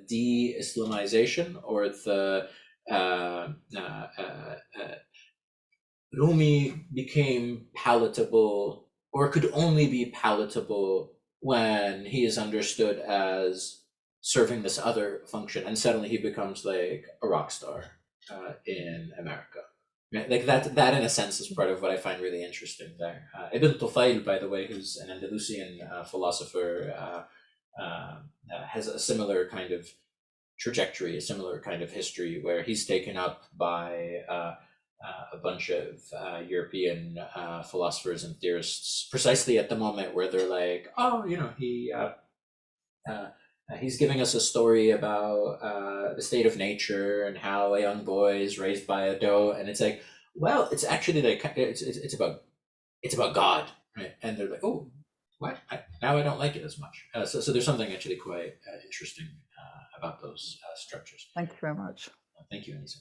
de-Islamization, or the Rumi became palatable, or could only be palatable, when he is understood as serving this other function, and suddenly he becomes like a rock star in America. Like that in a sense is part of what I find really interesting there. Ibn Tufayl, by the way, who's an Andalusian philosopher, has a similar kind of trajectory, a similar kind of history, where he's taken up by a bunch of European philosophers and theorists, precisely at the moment where they're like, oh, you know, he's giving us a story about the state of nature and how a young boy is raised by a doe, and it's like, well, it's actually like it's about God, right? And they're like, oh, what? Now I don't like it as much. So there's something actually quite interesting about those structures. Thank you very much. Thank you, Anissa.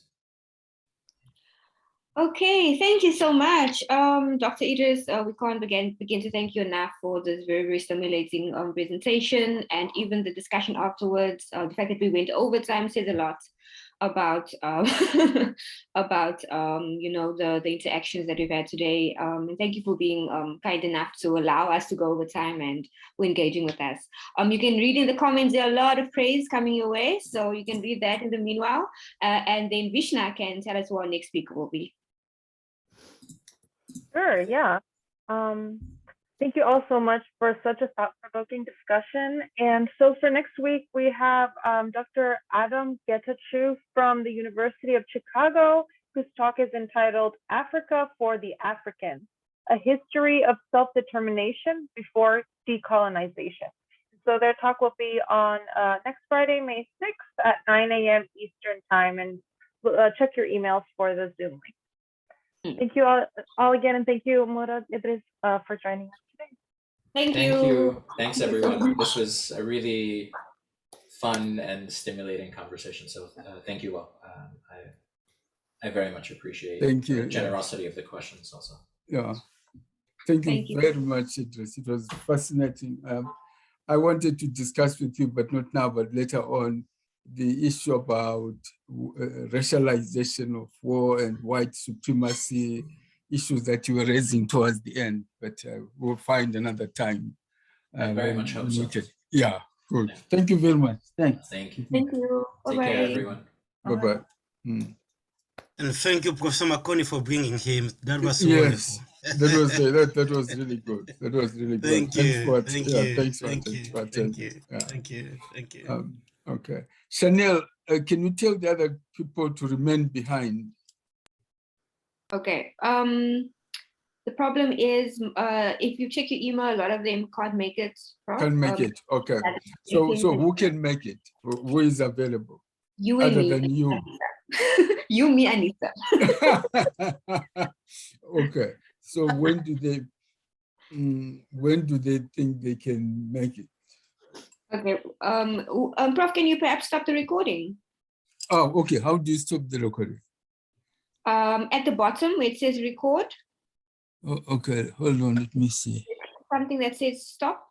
Okay, thank you so much, Dr. Idris. We can't begin to thank you enough for this very, very stimulating presentation, and even the discussion afterwards. The fact that we went over time says a lot about about you know, the interactions that we've had today. And thank you for being kind enough to allow us to go over time and for engaging with us. You can read in the comments, there are a lot of praise coming your way, so you can read that in the meanwhile. And then Vishna can tell us who our next speaker will be. Sure, yeah. Thank you all so much for such a thought-provoking discussion. And so for next week, we have Dr. Adam Getachew from the University of Chicago, whose talk is entitled Africa for the African, A History of Self-Determination Before Decolonization. So their talk will be on next Friday, May 6th at 9 a.m. Eastern time, and check your emails for the Zoom link. Thank you all again, and thank you, Murad, Idris, for joining us today. Thank you. Thank you. Thanks, everyone. This was a really fun and stimulating conversation. So thank you all. I very much appreciate Thank you. the generosity of the questions also. Yeah. Thank Thank you you. very much, Idris. It was fascinating. I wanted to discuss with you, but not now, but later on, the issue about racialization of war and white supremacy, issues that you were raising towards the end, but we'll find another time. I very much hope so. Yeah, good. Yeah. Thank you very much. Thanks. Thank you. Thank you. Take care, Bye-bye. everyone. Bye-bye. And thank you, Professor Makoni, for bringing him. That was so Yes, wonderful. that was really good. That was really good. Thank you. Thank you. Thanks for Thank you. attending. Thank you. Thank you. Thank you. Okay. Chanel, can you tell the other people to remain behind? Okay. The problem is if you check your email, a lot of them can't make it. Prof. Can make it. Okay. So who can make it? Who is available? You and Other me. than you. You, me, Anita. Okay. So when do they think they can make it? Okay. Prof, can you perhaps stop the recording? Oh, okay. How do you stop the recording? At the bottom where it says record, Oh, okay. Hold on. Let me see. something that says stop.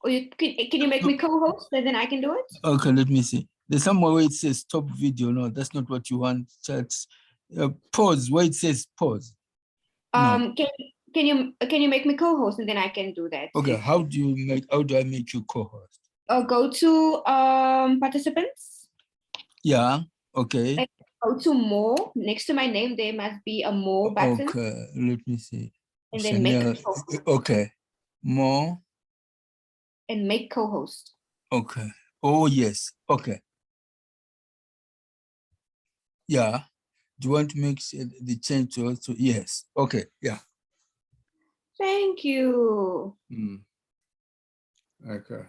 Or can you make me co-host and then I can do it? Okay. Let me see. There's somewhere where it says stop video. No, that's not what you want. Chat. Pause. Where it says pause. No. Can you make me co-host and then I can do that? Okay. How do I make you co-host? Go to participants. Yeah. Okay. And go to more. Next to my name, there must be a more button. Okay. Let me see. And then make Chanel. co-host. Okay. More. And make co-host. Okay. Oh yes. Okay. Yeah. Do you want to make the change to also? Yes. Okay. Yeah. Thank you. Okay.